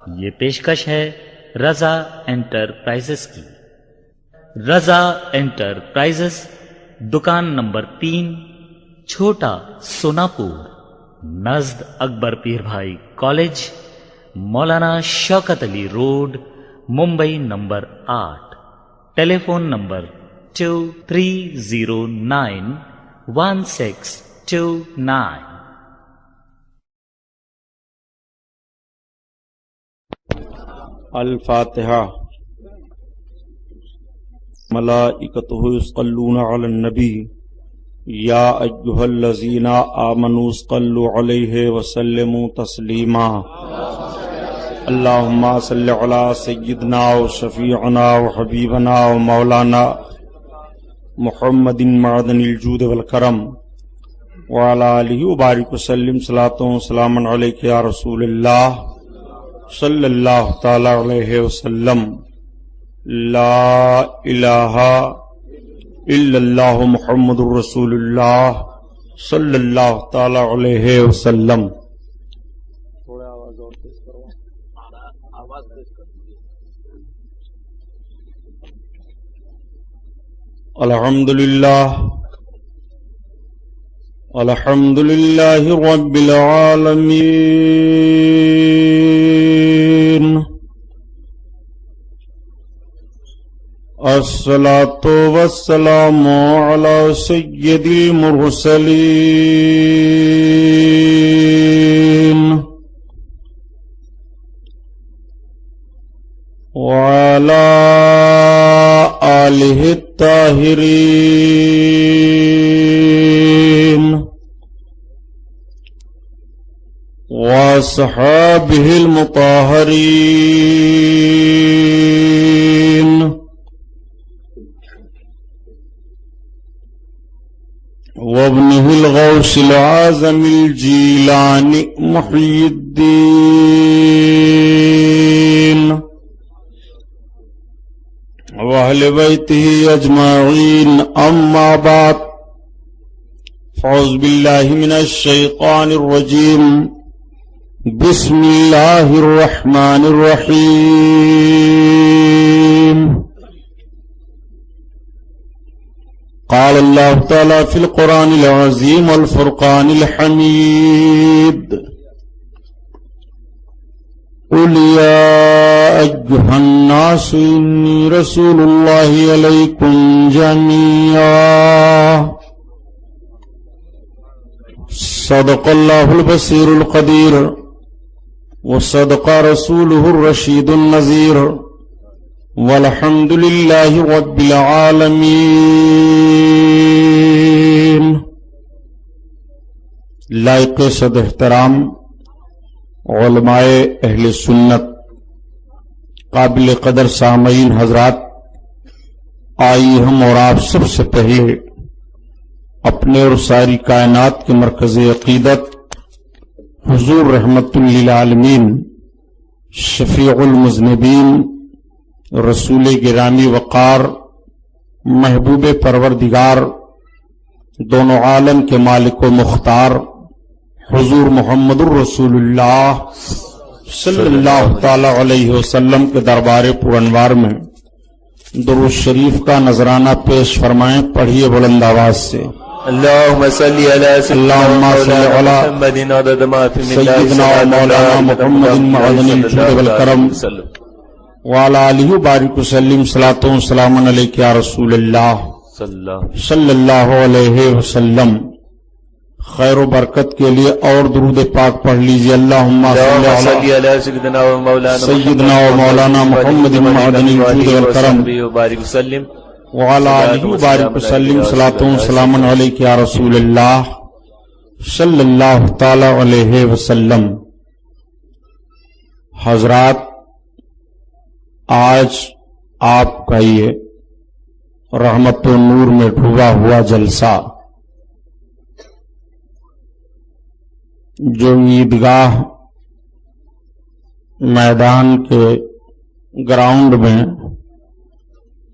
یہ پیشکش ہے رضا انٹرپرائزز کی۔ رضا انٹرپرائزز، دکان نمبر 3، چھوٹا سوناپور، نزد اکبر پیر بھائی کالج، مولانا شوکت علی روڈ، ممبئی نمبر 8۔ ٹیلی فون نمبر 23091629۔ الفاتحہ۔ ملائکتہ یصلون علی النبی یا ایھا الذین آمنوا صلوا علیہ وسلموا تسلیما۔ اللہم صل علی سیدنا و شفیعنا و حبیبنا و مولانا محمد معدن الجود والکرم وعلی آلہ وبارک وسلم صلاۃ و سلام علیک یا رسول اللہ صلی اللہ تعالی علیہ وسلم۔ لا الہ الا اللہ محمد رسول اللہ صلی اللہ تعالی علیہ وسلم۔ الحمدللہ الحمدللہ رب العالمین، الصلاة والسلام علی سید المرسلین وعلی آلہ الطاہرین واصحابہ المطہرین وابنہ الغوث العظم الجیلانی محی الدین وأہل بیتہ اجمعین، اما بعد، فاعوذ باللہ من الشیطان الرجیم، بسم اللہ الرحمن الرحیم۔ قال اللہ تعالی فی القرآن العظیم والفرقان الحمید، قل یا ایھا الناس انی رسول اللہ علیکم جمیعا، صدق اللہ البصیر القدیر وصدق رسولہ الرشید النذیر، والحمد للہ رب العالمین۔ لائق صد احترام علماء اہل سنت، قابل قدر سامعین حضرات، آئی ہم اور آپ سب سے پہلے اپنے اور ساری کائنات کے مرکز عقیدت حضور رحمت للعالمین، شفیع المذنبین، رسول گرامی وقار، محبوب پروردگار، دونوں عالم کے مالک و مختار حضور محمد الرسول اللہ صلی اللہ تعالی علیہ وسلم کے دربار پرانوار میں درود شریف کا نذرانہ پیش فرمائیں۔ پڑھیے بلند آواز سے، اللہم صلی علی سیدنا محمد عدد ما فی سیدنا و مولانا محمد معدن الجود والکرم وعلی آلہ بارک وسلم، صلاۃ و سلام علیک یا رسول اللہ صلی اللہ علیہ وسلم۔ خیر و برکت کے لیے اور درود پاک پڑھ لیجیے۔ اللہم صلی علی سیدنا و مولانا محمد معدن الجود والکرم وبارک وسلم وعلی آلہ بارک وسلم، صلاۃ و سلام علیک یا رسول اللہ صلی اللہ تعالی علیہ وسلم۔ حضرات، آج آپ کا یہ رحمت و نور میں ڈوبا ہوا جلسہ جو عیدگاہ میدان کے گراؤنڈ میں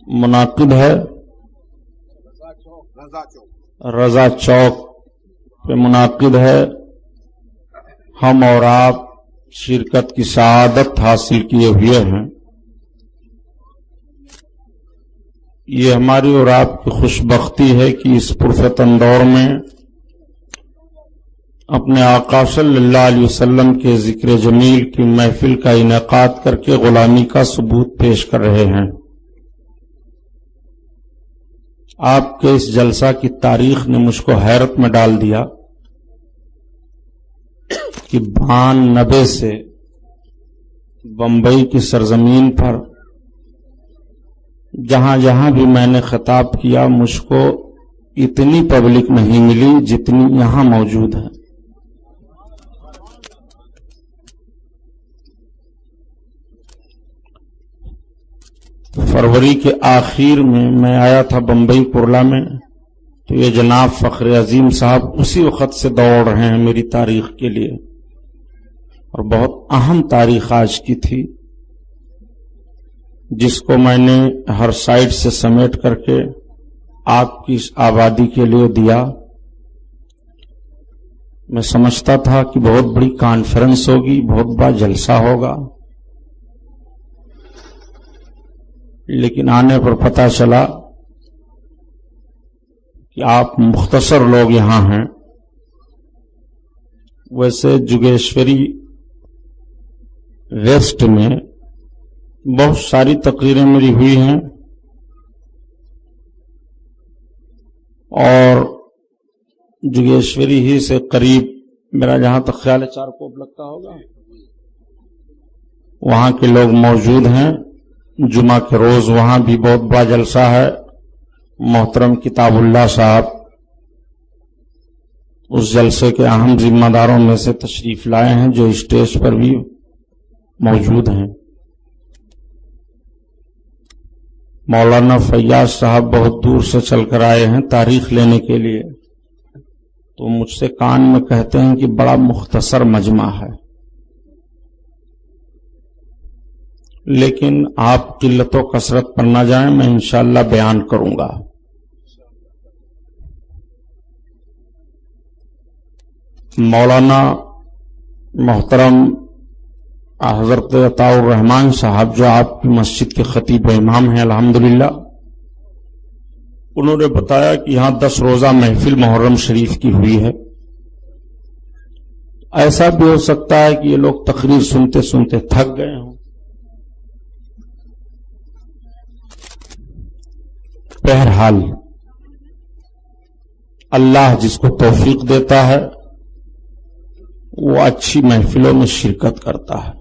منعقد ہے، رضا چوک پہ منعقد ہے، ہم اور آپ شرکت کی سعادت حاصل کیے ہوئے ہیں، یہ ہماری اور آپ کی خوش بختی ہے کہ اس پرفتن دور میں اپنے آقا صلی اللہ علیہ وسلم کے ذکر جمیل کی محفل کا انعقاد کر کے غلامی کا ثبوت پیش کر رہے ہیں۔ آپ کے اس جلسہ کی تاریخ نے مجھ کو حیرت میں ڈال دیا کہ 92 سے بمبئی کی سرزمین پر جہاں جہاں بھی میں نے خطاب کیا مجھ کو اتنی پبلک نہیں ملی جتنی یہاں موجود ہے۔ فروری کے آخر میں آیا تھا بمبئی کرلا میں، تو یہ جناب فخر عظیم صاحب اسی وقت سے دوڑ رہے ہیں میری تاریخ کے لیے، اور بہت اہم تاریخ آج کی تھی جس کو میں نے ہر سائڈ سے سمیٹ کر کے آپ کی اس آبادی کے لیے دیا۔ میں سمجھتا تھا کہ بہت بڑی کانفرنس ہوگی، بہت بڑا جلسہ ہوگا، لیکن آنے پر پتہ چلا کہ آپ مختصر لوگ یہاں ہیں۔ ویسے جگیشوری ویسٹ میں بہت ساری تقریریں میری ہوئی ہیں، اور جگیشوری ہی سے قریب میرا جہاں تک خیال ہے 4 کوپ لگتا ہوگا، وہاں کے لوگ موجود ہیں۔ جمعہ کے روز وہاں بھی بہت بڑا جلسہ ہے۔ محترم کتاب اللہ صاحب اس جلسے کے اہم ذمہ داروں میں سے تشریف لائے ہیں، جو اسٹیج پر بھی موجود ہیں۔ مولانا فیاض صاحب بہت دور سے چل کر آئے ہیں تاریخ لینے کے لیے، تو مجھ سے کان میں کہتے ہیں کہ بڑا مختصر مجمع ہے، لیکن آپ قلت و کثرت پر نہ جائیں، میں انشاءاللہ بیان کروں گا۔ مولانا محترم حضرت عطاء الرحمان صاحب جو آپ کی مسجد کے خطیب امام ہیں الحمدللہ، انہوں نے بتایا کہ یہاں 10 روزہ محفل محرم شریف کی ہوئی ہے۔ ایسا بھی ہو سکتا ہے کہ یہ لوگ تقریر سنتے سنتے تھک گئے ہوں۔ بہرحال اللہ جس کو توفیق دیتا ہے وہ اچھی محفلوں میں شرکت کرتا ہے۔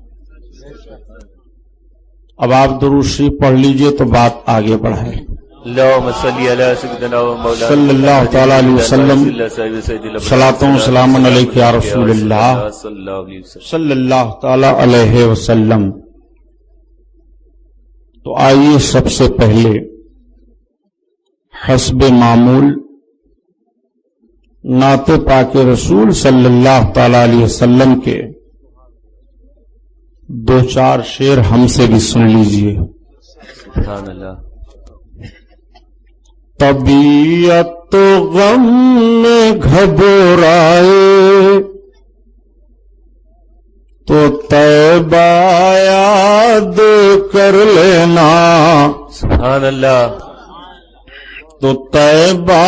اب آپ درود شریف پڑھ لیجئے تو بات آگے بڑھائے۔ اللہم صلی علی سیدنا و مولانا صلی اللہ تعالی علیہ وسلم، صلاۃ و سلام علیک یا رسول اللہ صلی اللہ تعالی علیہ وسلم۔ تو آئیے سب سے پہلے حسب معمول نعت پاک رسول صلی اللہ تعالی علیہ وسلم کے 2-4 شعر ہم سے بھی سن لیجئے۔ سبحان اللہ۔ طبیعت غم میں گھبرائے تو طیبہ یاد کر لینا، سبحان اللہ۔ تو طیبہ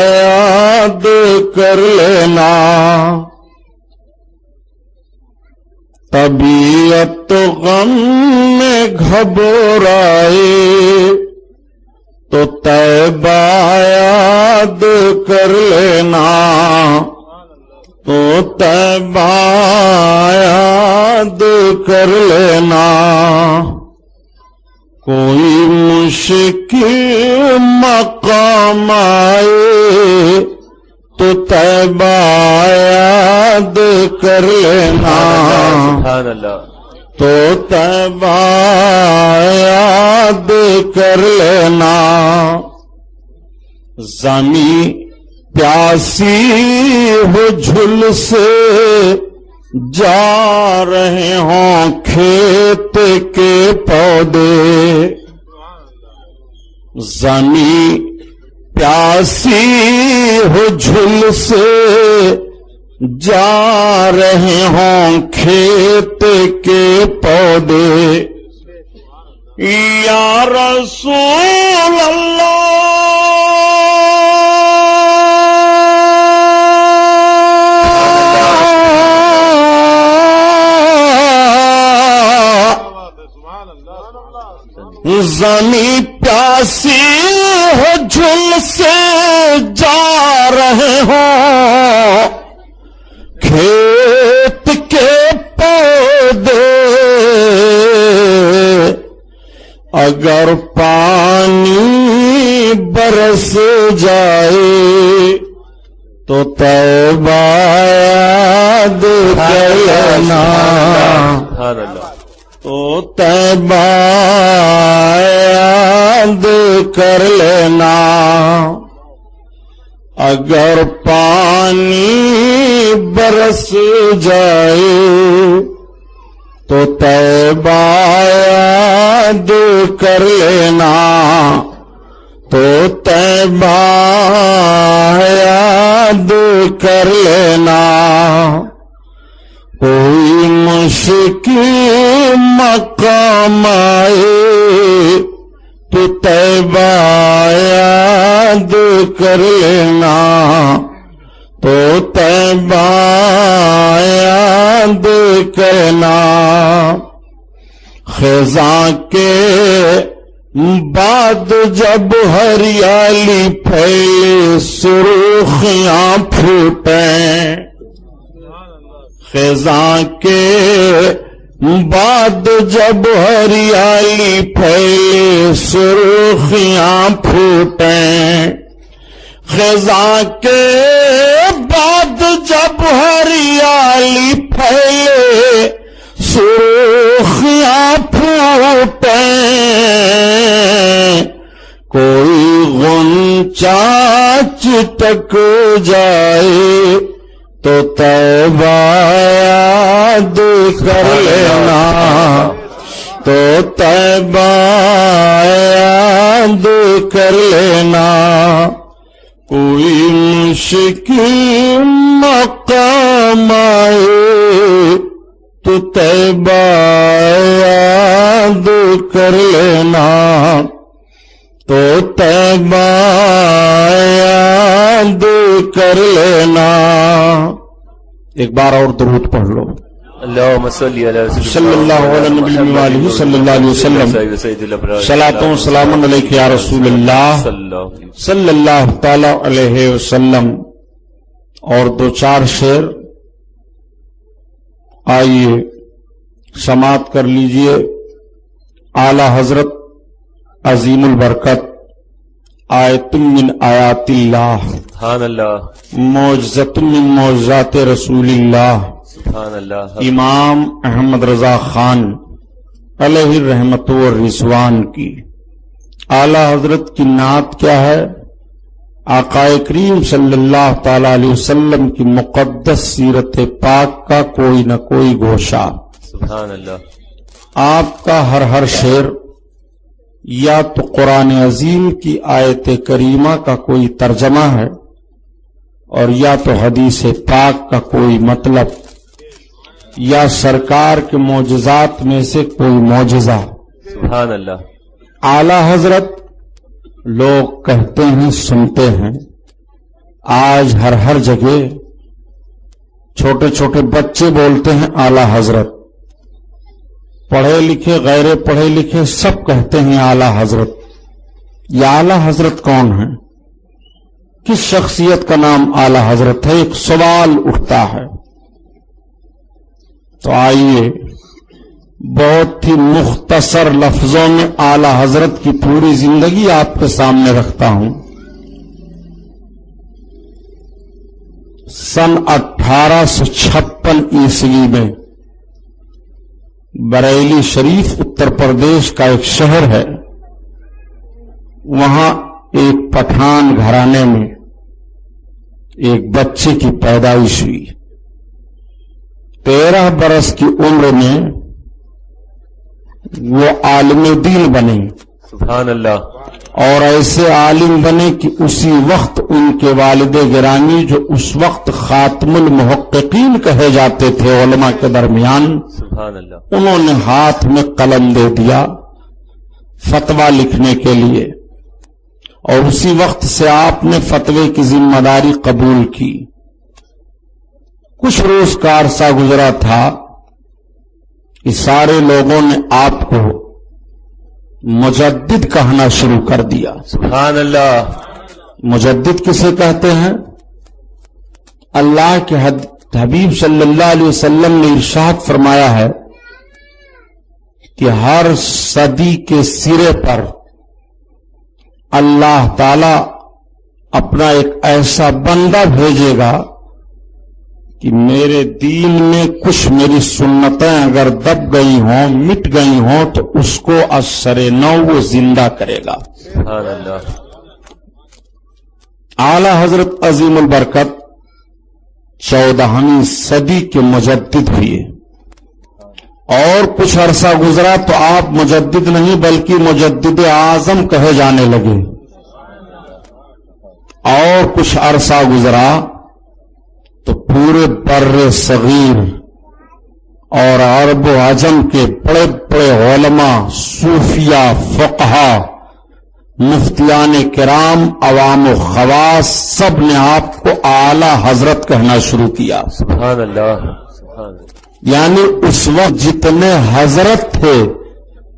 یاد کر لینا، طبیعت غم میں گھبرائے تو طیبہ یاد کر لینا، تو طیبہ یاد کر لینا۔ کوئی مشکل مقام آئے تو طیبہ یاد کر لینا، سبحان اللہ۔ تو طیبہ یاد کر لینا۔ زمیں پیاسی ہو جھل سے جا رہے ہوں کھیت کے پودے، زمیں پیاسی ہو جھل سے جا رہے ہوں کھیت کے پودے یا رسول زمیں پیاسی ہو جھل سے جا رہے ہوں کھیت کے پودے اگر پانی برس جائے تو توبہ یاد کر لینا تو توبہ یاد کر لینا اگر پانی برس جائے تو توبہ یاد کر لینا تو توبہ یاد کر لینا کوئی مشکل مقام آئے تو توبہ یاد کر لینا تو توبہ یاد کرنا خزاں کے بعد جب ہریالی پھیلے سرخیاں پھوٹیں خزاں کے بعد جب ہریالی پھیلے سرخیاں پھوٹیں خزاں کے بعد جب ہریالی پھیلے سرخیاں پھوٹیں کوئی غنچہ چٹک جائے تو توبہ یاد کر لینا تو توبہ یاد کر لینا کوئی مشکل مقام آئے تو توبہ یاد کر لینا تو توبہ یاد کر لینا ایک بار اور درود پڑھ لو اللہم صلی صلی اللہ علیہ نبی وآلہ صلی اللہ علیہ وسلم صلاۃ و سلام علیک یا رسول اللہ صلی اللہ تعالی علیہ وسلم اور دو چار شعر آئیے سماعت کر لیجئے اعلی حضرت عظیم البرکت آیت من آیات اللہ سبحان اللہ معجزۃ من معجزات رسول اللہ سبحان اللہ امام احمد رضا خان علیہ الرحمت والرضوان کی اعلی حضرت کی نعت کیا ہے؟ آقا کریم صلی اللہ تعالی علیہ وسلم کی مقدس سیرت پاک کا کوئی نہ کوئی گوشہ سبحان اللہ آپ کا ہر شعر یا تو قرآن عظیم کی آیت کریمہ کا کوئی ترجمہ ہے اور یا تو حدیث پاک کا کوئی مطلب یا سرکار کے معجزات میں سے کوئی معجزہ سبحان اللہ اعلی حضرت لوگ کہتے ہیں سنتے ہیں آج ہر جگہ چھوٹے چھوٹے بچے بولتے ہیں اعلی حضرت پڑھے لکھے غیر پڑھے لکھے سب کہتے ہیں اعلی حضرت یہ اعلی حضرت کون ہے؟ کس شخصیت کا نام اعلی حضرت ہے؟ ایک سوال اٹھتا ہے تو آئیے بہت ہی مختصر لفظوں میں اعلی حضرت کی پوری زندگی آپ کے سامنے رکھتا ہوں سن 1856 عیسوی میں بریلی شریف اتر پردیش کا ایک شہر ہے وہاں ایک پٹھان گھرانے میں ایک بچے کی پیدائش ہوئی 13 برس کی عمر میں وہ عالم دین بنے سبحان اللہ اور ایسے عالم بنے کہ اسی وقت ان کے والد گرامی جو اس وقت خاتم المحققین کہے جاتے تھے علماء کے درمیان، سبحان اللہ، انہوں نے ہاتھ میں قلم دے دیا فتویٰ لکھنے کے لیے، اور اسی وقت سے آپ نے فتوے کی ذمہ داری قبول کی۔ کچھ روز کا عرصہ گزرا تھا کہ سارے لوگوں نے آپ کو مجدد کہنا شروع کر دیا۔ سبحان اللہ، مجدد کسے کہتے ہیں؟ اللہ کے حبیب صلی اللہ علیہ وسلم نے ارشاد فرمایا ہے کہ ہر صدی کے سرے پر اللہ تعالی اپنا ایک ایسا بندہ بھیجے گا کہ میرے دین میں کچھ میری سنتیں اگر دب گئی ہوں، مٹ گئی ہوں، تو اس کو از سر نو وہ زندہ کرے گا۔ سبحان اللہ، اعلی حضرت عظیم البرکت 14ویں صدی کے مجدد ہوئے، اور کچھ عرصہ گزرا تو آپ مجدد نہیں بلکہ مجدد اعظم کہے جانے لگے، اور کچھ عرصہ گزرا تو پورے بر صغیر اور عرب و عجم کے بڑے بڑے علماء، صوفیاء، فقہا، مفتیان کرام، عوام و خواص، سب نے آپ کو اعلی حضرت کہنا شروع کیا۔ سبحان اللہ، سبحان اللہ، یعنی اس وقت جتنے حضرت تھے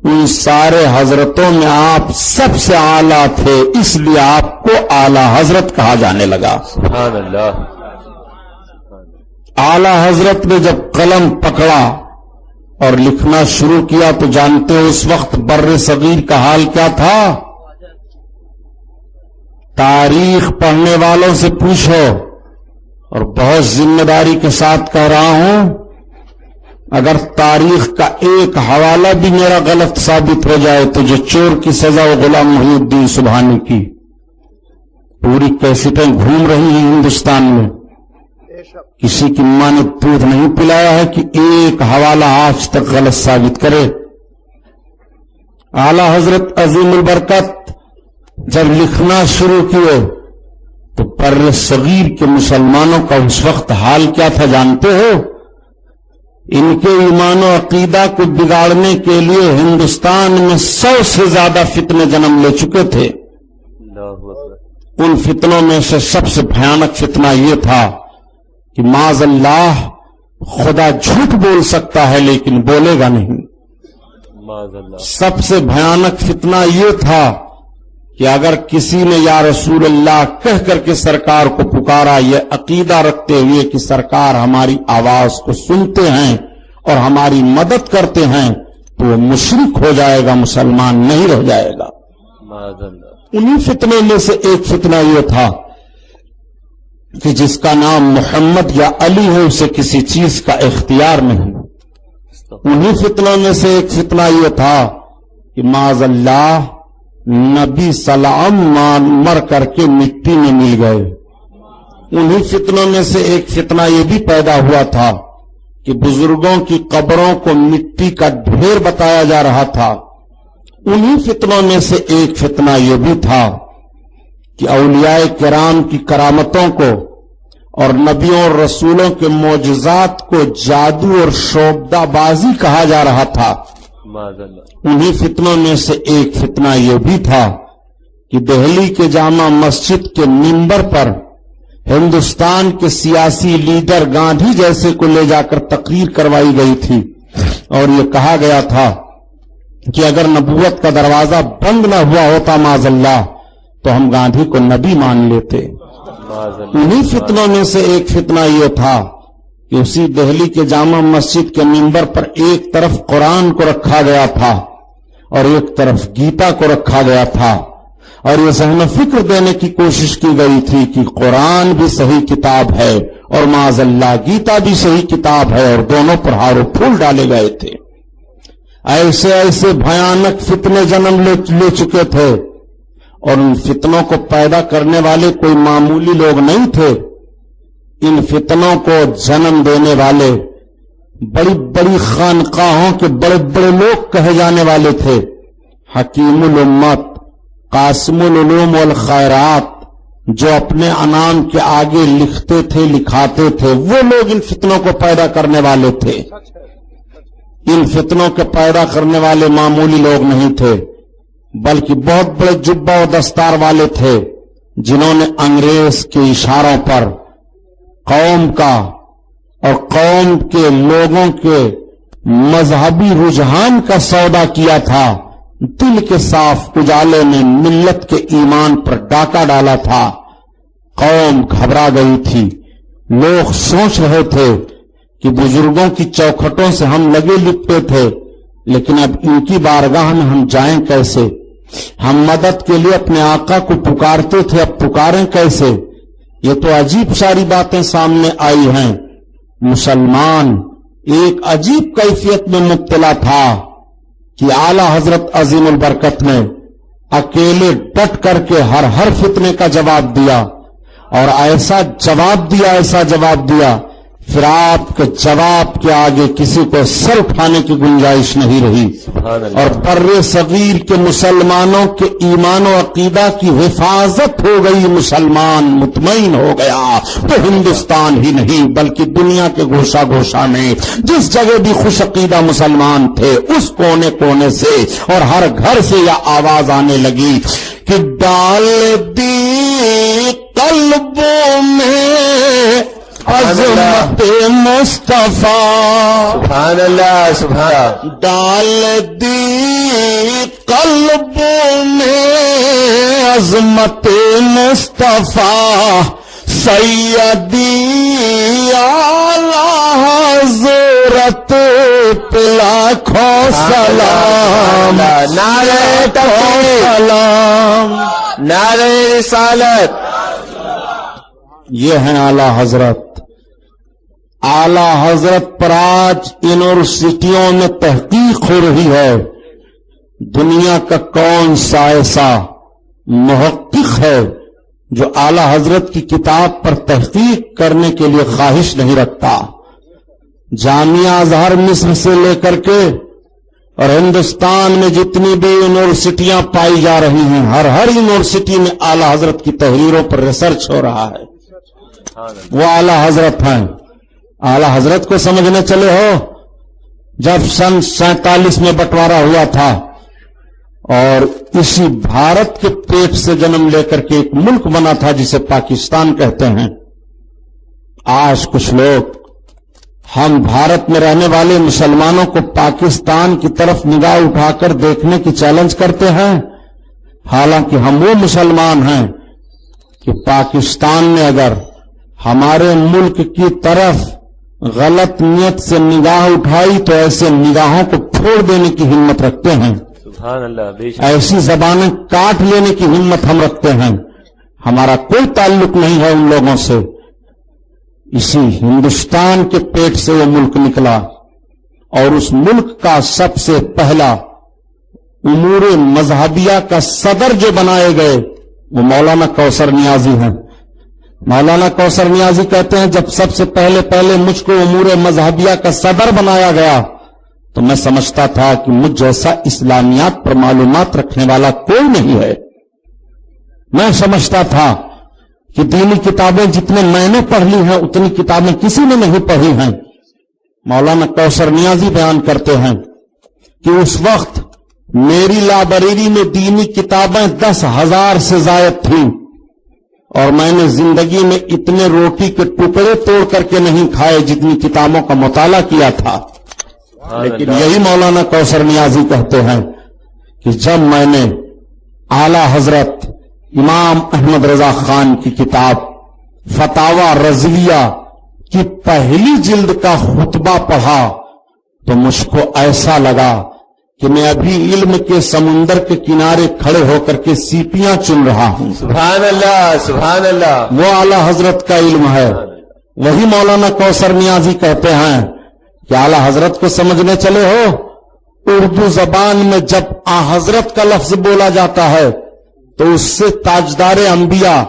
ان سارے حضرتوں میں آپ سب سے اعلیٰ تھے، اس لیے آپ کو اعلی حضرت کہا جانے لگا۔ سبحان اللہ، اعلی حضرت نے جب قلم پکڑا اور لکھنا شروع کیا تو جانتے ہو اس وقت بر صغیر کا حال کیا تھا؟ تاریخ پڑھنے والوں سے پوچھو، اور بہت ذمہ داری کے ساتھ کہہ رہا ہوں، اگر تاریخ کا ایک حوالہ بھی میرا غلط ثابت ہو جائے تو جو چور کی سزا وہ غلام محی الدین سبحانی کی، پوری کیسٹیں گھوم رہی ہیں ہندوستان میں، کسی کی ماں نے دودھ نہیں پلایا ہے کہ ایک حوالہ آج تک غلط ثابت کرے۔ اعلی حضرت عظیم البرکت جب لکھنا شروع کیے تو بر صغیر کے مسلمانوں کا اس وقت حال کیا تھا جانتے ہو؟ ان کے ایمان و عقیدہ کو بگاڑنے کے لیے ہندوستان میں 100 سے زیادہ فتنے جنم لے چکے تھے۔ اللہ اکبر، ان فتنوں میں سے سب سے بھیانک فتنہ یہ تھا کہ معاذ اللہ خدا جھوٹ بول سکتا ہے لیکن بولے گا نہیں۔ معاذ اللہ، سب سے بھیانک فتنہ یہ تھا کہ اگر کسی نے یا رسول اللہ کہہ کر کے سرکار کو پکارا یہ عقیدہ رکھتے ہوئے کہ سرکار ہماری آواز کو سنتے ہیں اور ہماری مدد کرتے ہیں تو وہ مشرک ہو جائے گا، مسلمان نہیں رہ جائے گا۔ معاذ اللہ، انہی فتنے میں سے ایک فتنہ یہ تھا کہ جس کا نام محمد یا علی ہے اسے کسی چیز کا اختیار نہیں۔ انہی فتنوں میں سے ایک فتنہ یہ تھا کہ معاذ اللہ نبی سلام مر کر کے مٹی میں مل گئے۔ انہی فتنوں میں سے ایک فتنہ یہ بھی پیدا ہوا تھا کہ بزرگوں کی قبروں کو مٹی کا ڈھیر بتایا جا رہا تھا۔ انہی فتنوں میں سے ایک فتنہ یہ بھی تھا کہ اولیاء کرام کی کرامتوں کو اور نبیوں اور رسولوں کے معجزات کو جادو اور شعبدہ بازی کہا جا رہا تھا۔ معاذ اللہ، انہی فتنوں میں سے ایک فتنہ یہ بھی تھا کہ دہلی کے جامع مسجد کے منبر پر ہندوستان کے سیاسی لیڈر گاندھی جیسے کو لے جا کر تقریر کروائی گئی تھی اور یہ کہا گیا تھا کہ اگر نبوت کا دروازہ بند نہ ہوا ہوتا معاذ اللہ تو ہم گاندھی کو نبی مان لیتے۔ معاذ اللہ، انہی فتنوں میں سے ایک فتنہ یہ تھا کہ اسی دہلی کے جامع مسجد کے منبر پر ایک طرف قرآن کو رکھا گیا تھا اور ایک طرف گیتا کو رکھا گیا تھا، اور یہ ذہن و فکر دینے کی کوشش کی گئی تھی کہ قرآن بھی صحیح کتاب ہے اور معاذ اللہ گیتا بھی صحیح کتاب ہے، اور دونوں پر ہار و پھول ڈالے گئے تھے۔ ایسے ایسے بھیانک فتنے جنم لے چکے تھے، اور ان فتنوں کو پیدا کرنے والے کوئی معمولی لوگ نہیں تھے۔ ان فتنوں کو جنم دینے والے بڑی بڑی خانقاہوں کے بڑے بڑے لوگ کہے جانے والے تھے۔ حکیم الامت، قاسم العلوم والخیرات جو اپنے انام کے آگے لکھتے تھے لکھاتے تھے، وہ لوگ ان فتنوں کو پیدا کرنے والے تھے. ان فتنوں کے پیدا کرنے والے معمولی لوگ نہیں تھے، بلکہ بہت بڑے جبہ و دستار والے تھے، جنہوں نے انگریز کے اشاروں پر قوم کا اور قوم کے لوگوں کے مذہبی رجحان کا سودا کیا تھا. دل کے صاف اجالے میں ملت کے ایمان پر ڈاکہ ڈالا تھا. قوم گھبرا گئی تھی. لوگ سوچ رہے تھے کہ بزرگوں کی چوکھٹوں سے ہم لگے لپٹے تھے، لیکن اب ان کی بارگاہ میں ہم جائیں کیسے؟ ہم مدد کے لیے اپنے آقا کو پکارتے تھے، اب پکاریں کیسے؟ یہ تو عجیب ساری باتیں سامنے آئی ہیں. مسلمان ایک عجیب کیفیت میں مبتلا تھا کہ اعلی حضرت عظیم البرکت نے اکیلے ڈٹ کر کے ہر فتنے کا جواب دیا، اور ایسا جواب دیا پھر آپ کے جواب کے آگے کسی کو سر اٹھانے کی گنجائش نہیں رہی. اور بر صغیر کے مسلمانوں کے ایمان و عقیدہ کی حفاظت ہو گئی. مسلمان مطمئن ہو گیا تو ہندوستان ہی نہیں بلکہ دنیا کے گوشہ گوشہ میں جس جگہ بھی خوش عقیدہ مسلمان تھے اس کونے کونے سے اور ہر گھر سے یہ آواز آنے لگی کہ ڈال دی قلبوں میں عظمت مصطفیٰ، سبحان اللہ سبحان، ڈال دی قلبوں میں عظمت مصطفیٰ، سیدی اعلی حضرت پہ لاکھوں سلام، نعرہ تکبیر، سلام، نعرہ رسالت. یہ ہیں اعلی حضرت. اعلی حضرت پر آج یونیورسٹیوں میں تحقیق ہو رہی ہے. دنیا کا کون سا ایسا محقق ہے جو اعلی حضرت کی کتاب پر تحقیق کرنے کے لیے خواہش نہیں رکھتا؟ جامعہ ازہر مصر سے لے کر کے اور ہندوستان میں جتنی بھی یونیورسٹیاں پائی جا رہی ہیں، ہر یونیورسٹی میں اعلی حضرت کی تحریروں پر ریسرچ ہو رہا ہے. وہ اعلی حضرت ہیں. اعلی حضرت کو سمجھنے چلے ہو جب سن 47 میں بٹوارا ہوا تھا اور اسی بھارت کے پیٹ سے جنم لے کر کے ایک ملک بنا تھا جسے پاکستان کہتے ہیں. آج کچھ لوگ ہم بھارت میں رہنے والے مسلمانوں کو پاکستان کی طرف نگاہ اٹھا کر دیکھنے کی چیلنج کرتے ہیں، حالانکہ ہم وہ مسلمان ہیں کہ پاکستان نے اگر ہمارے ملک کی طرف غلط نیت سے نگاہ اٹھائی تو ایسے نگاہوں کو پھوڑ دینے کی ہمت رکھتے ہیں. سبحان اللہ، بے شک. ایسی زبانیں کاٹ لینے کی ہمت ہم رکھتے ہیں. ہمارا کوئی تعلق نہیں ہے ان لوگوں سے. اسی ہندوستان کے پیٹ سے وہ ملک نکلا اور اس ملک کا سب سے پہلا امور مذہبیہ کا صدر جو بنائے گئے وہ مولانا کوثر نیازی ہیں. مولانا کوثر نیازی کہتے ہیں جب سب سے پہلے مجھ کو امور مذہبیہ کا صدر بنایا گیا تو میں سمجھتا تھا کہ مجھ جیسا اسلامیات پر معلومات رکھنے والا کوئی نہیں ہے. میں سمجھتا تھا کہ دینی کتابیں جتنے میں نے پڑھ لی ہیں اتنی کتابیں کسی نے نہیں پڑھی ہیں. مولانا کوثر نیازی بیان کرتے ہیں کہ اس وقت میری لائبریری میں دینی کتابیں 10,000 سے زائد تھیں اور میں نے زندگی میں اتنے روٹی کے ٹکڑے توڑ کر کے نہیں کھائے جتنی کتابوں کا مطالعہ کیا تھا. لیکن یہی مولانا کوثر نیازی کہتے ہیں کہ جب میں نے اعلی حضرت امام احمد رضا خان کی کتاب فتاوی رضویہ کی پہلی جلد کا خطبہ پڑھا تو مجھ کو ایسا لگا کہ میں ابھی علم کے سمندر کے کنارے کھڑے ہو کر کے سیپیاں چن رہا ہوں. سبحان اللہ سبحان اللہ. وہ اعلی حضرت کا علم ہے. وہی مولانا کوثر نیازی کہتے ہیں کہ اعلی حضرت کو سمجھنے چلے ہو اردو زبان میں جب حضرت کا لفظ بولا جاتا ہے تو اس سے تاجدار انبیاء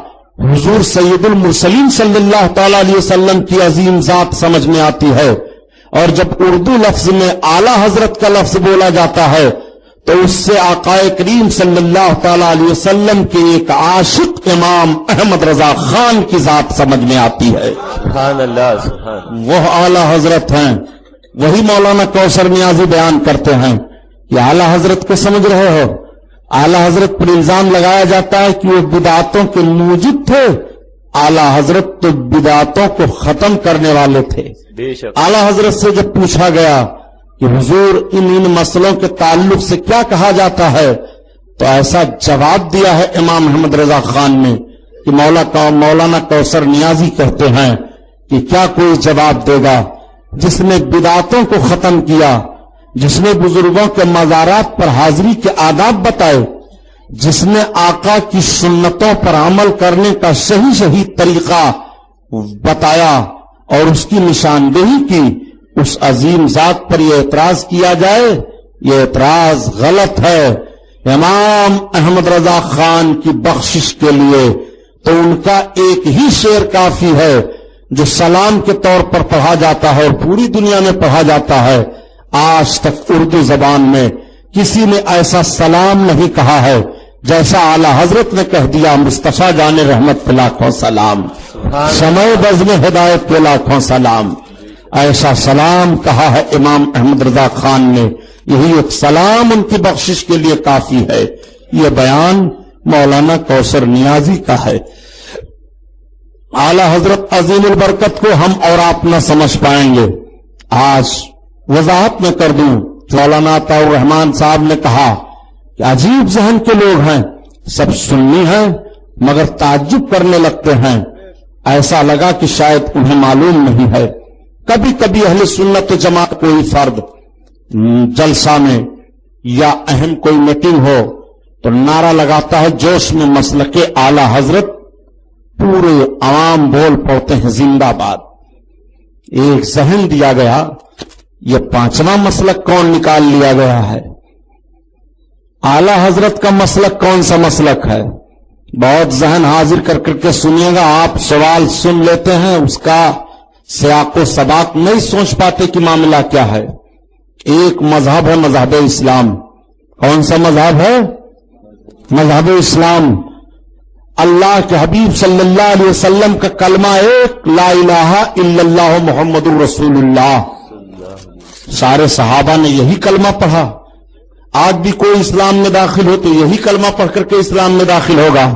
حضور سید المرسلین صلی اللہ تعالی علیہ وسلم کی عظیم ذات سمجھ میں آتی ہے، اور جب اردو لفظ میں اعلی حضرت کا لفظ بولا جاتا ہے تو اس سے آقا کریم صلی اللہ تعالی علیہ وسلم کے ایک عاشق امام احمد رضا خان کی ذات سمجھ میں آتی ہے. سبحان اللہ سبحان. وہ اعلی حضرت ہیں. وہی مولانا کوثر نیازی بیان کرتے ہیں. یہ اعلی حضرت کو سمجھ رہے ہو؟ اعلی حضرت پر الزام لگایا جاتا ہے کہ وہ بدعتوں کے موجب تھے. اعلی حضرت تو بدعتوں کو ختم کرنے والے تھے. بے شک. اعلی حضرت سے جب پوچھا گیا کہ حضور ان مسئلوں کے تعلق سے کیا کہا جاتا ہے، تو ایسا جواب دیا ہے امام احمد رضا خان نے کہ مولانا کوثر نیازی کہتے ہیں کہ کیا کوئی جواب دے گا جس نے بدعتوں کو ختم کیا، جس نے بزرگوں کے مزارات پر حاضری کے آداب بتائے، جس نے آقا کی سنتوں پر عمل کرنے کا صحیح طریقہ بتایا اور اس کی نشاندہی کی. اس عظیم ذات پر یہ اعتراض کیا جائے، یہ اعتراض غلط ہے. امام احمد رضا خان کی بخشش کے لیے تو ان کا ایک ہی شعر کافی ہے جو سلام کے طور پر پڑھا جاتا ہے اور پوری دنیا میں پڑھا جاتا ہے. آج تک اردو زبان میں کسی نے ایسا سلام نہیں کہا ہے جیسا اعلی حضرت نے کہہ دیا، مصطفیٰ جان رحمت کے لاکھوں سلام، شمع بزم ہدایت کے لاکھوں سلام. ایسا سلام کہا ہے امام احمد رضا خان نے. یہی ایک سلام ان کی بخشش کے لیے کافی ہے. یہ بیان مولانا کوثر نیازی کا ہے. اعلی حضرت عظیم البرکت کو ہم اور آپ نہ سمجھ پائیں گے. آج وضاحت میں کر دوں، مولانا عطاء الرحمان صاحب نے کہا کہ عجیب ذہن کے لوگ ہیں، سب سنی ہیں مگر تعجب کرنے لگتے ہیں. ایسا لگا کہ شاید انہیں معلوم نہیں ہے. کبھی کبھی اہل سنت جماعت کوئی فرد جلسہ میں یا اہم کوئی میٹنگ ہو تو نعرہ لگاتا ہے جوش میں، مسلک اعلی حضرت، پورے عوام بول پڑتے ہیں زندہ باد. ایک ذہن دیا گیا، یہ پانچواں مسلک کون نکال لیا گیا ہے؟ اعلی حضرت کا مسلک کون سا مسلک ہے؟ بہت ذہن حاضر کر کر کے سنیے گا. آپ سوال سن لیتے ہیں، اس کا سیاق و سباق نہیں سوچ پاتے کہ معاملہ کیا ہے. ایک مذہب ہے مذہب اسلام. کون سا مذہب ہے؟ مذہب اسلام. اللہ کے حبیب صلی اللہ علیہ وسلم کا کلمہ ایک، لا الہ الا اللہ محمد الرسول اللہ. سارے صحابہ نے یہی کلمہ پڑھا. آج بھی کوئی اسلام میں داخل ہو تو یہی کلمہ پڑھ کر کے اسلام میں داخل ہوگا.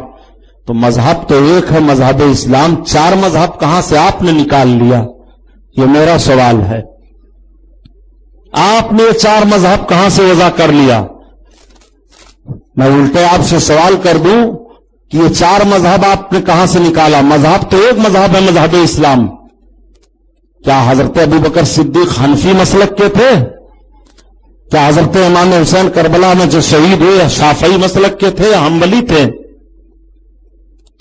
تو مذہب تو ایک ہے، مذہب اسلام. چار مذہب کہاں سے آپ نے نکال لیا؟ یہ میرا سوال ہے. آپ نے چار مذہب کہاں سے وضع کر لیا؟ میں الٹے آپ سے سوال کر دوں کہ یہ چار مذہب آپ نے کہاں سے نکالا؟ مذہب تو ایک مذہب ہے، مذہب اسلام. کیا حضرت ابو بکر صدیق حنفی مسلک کے تھے؟ کیا حضرت امام حسین کربلا میں جو شہید ہوئے شافعی مسلک کے تھے یا حنبلی تھے؟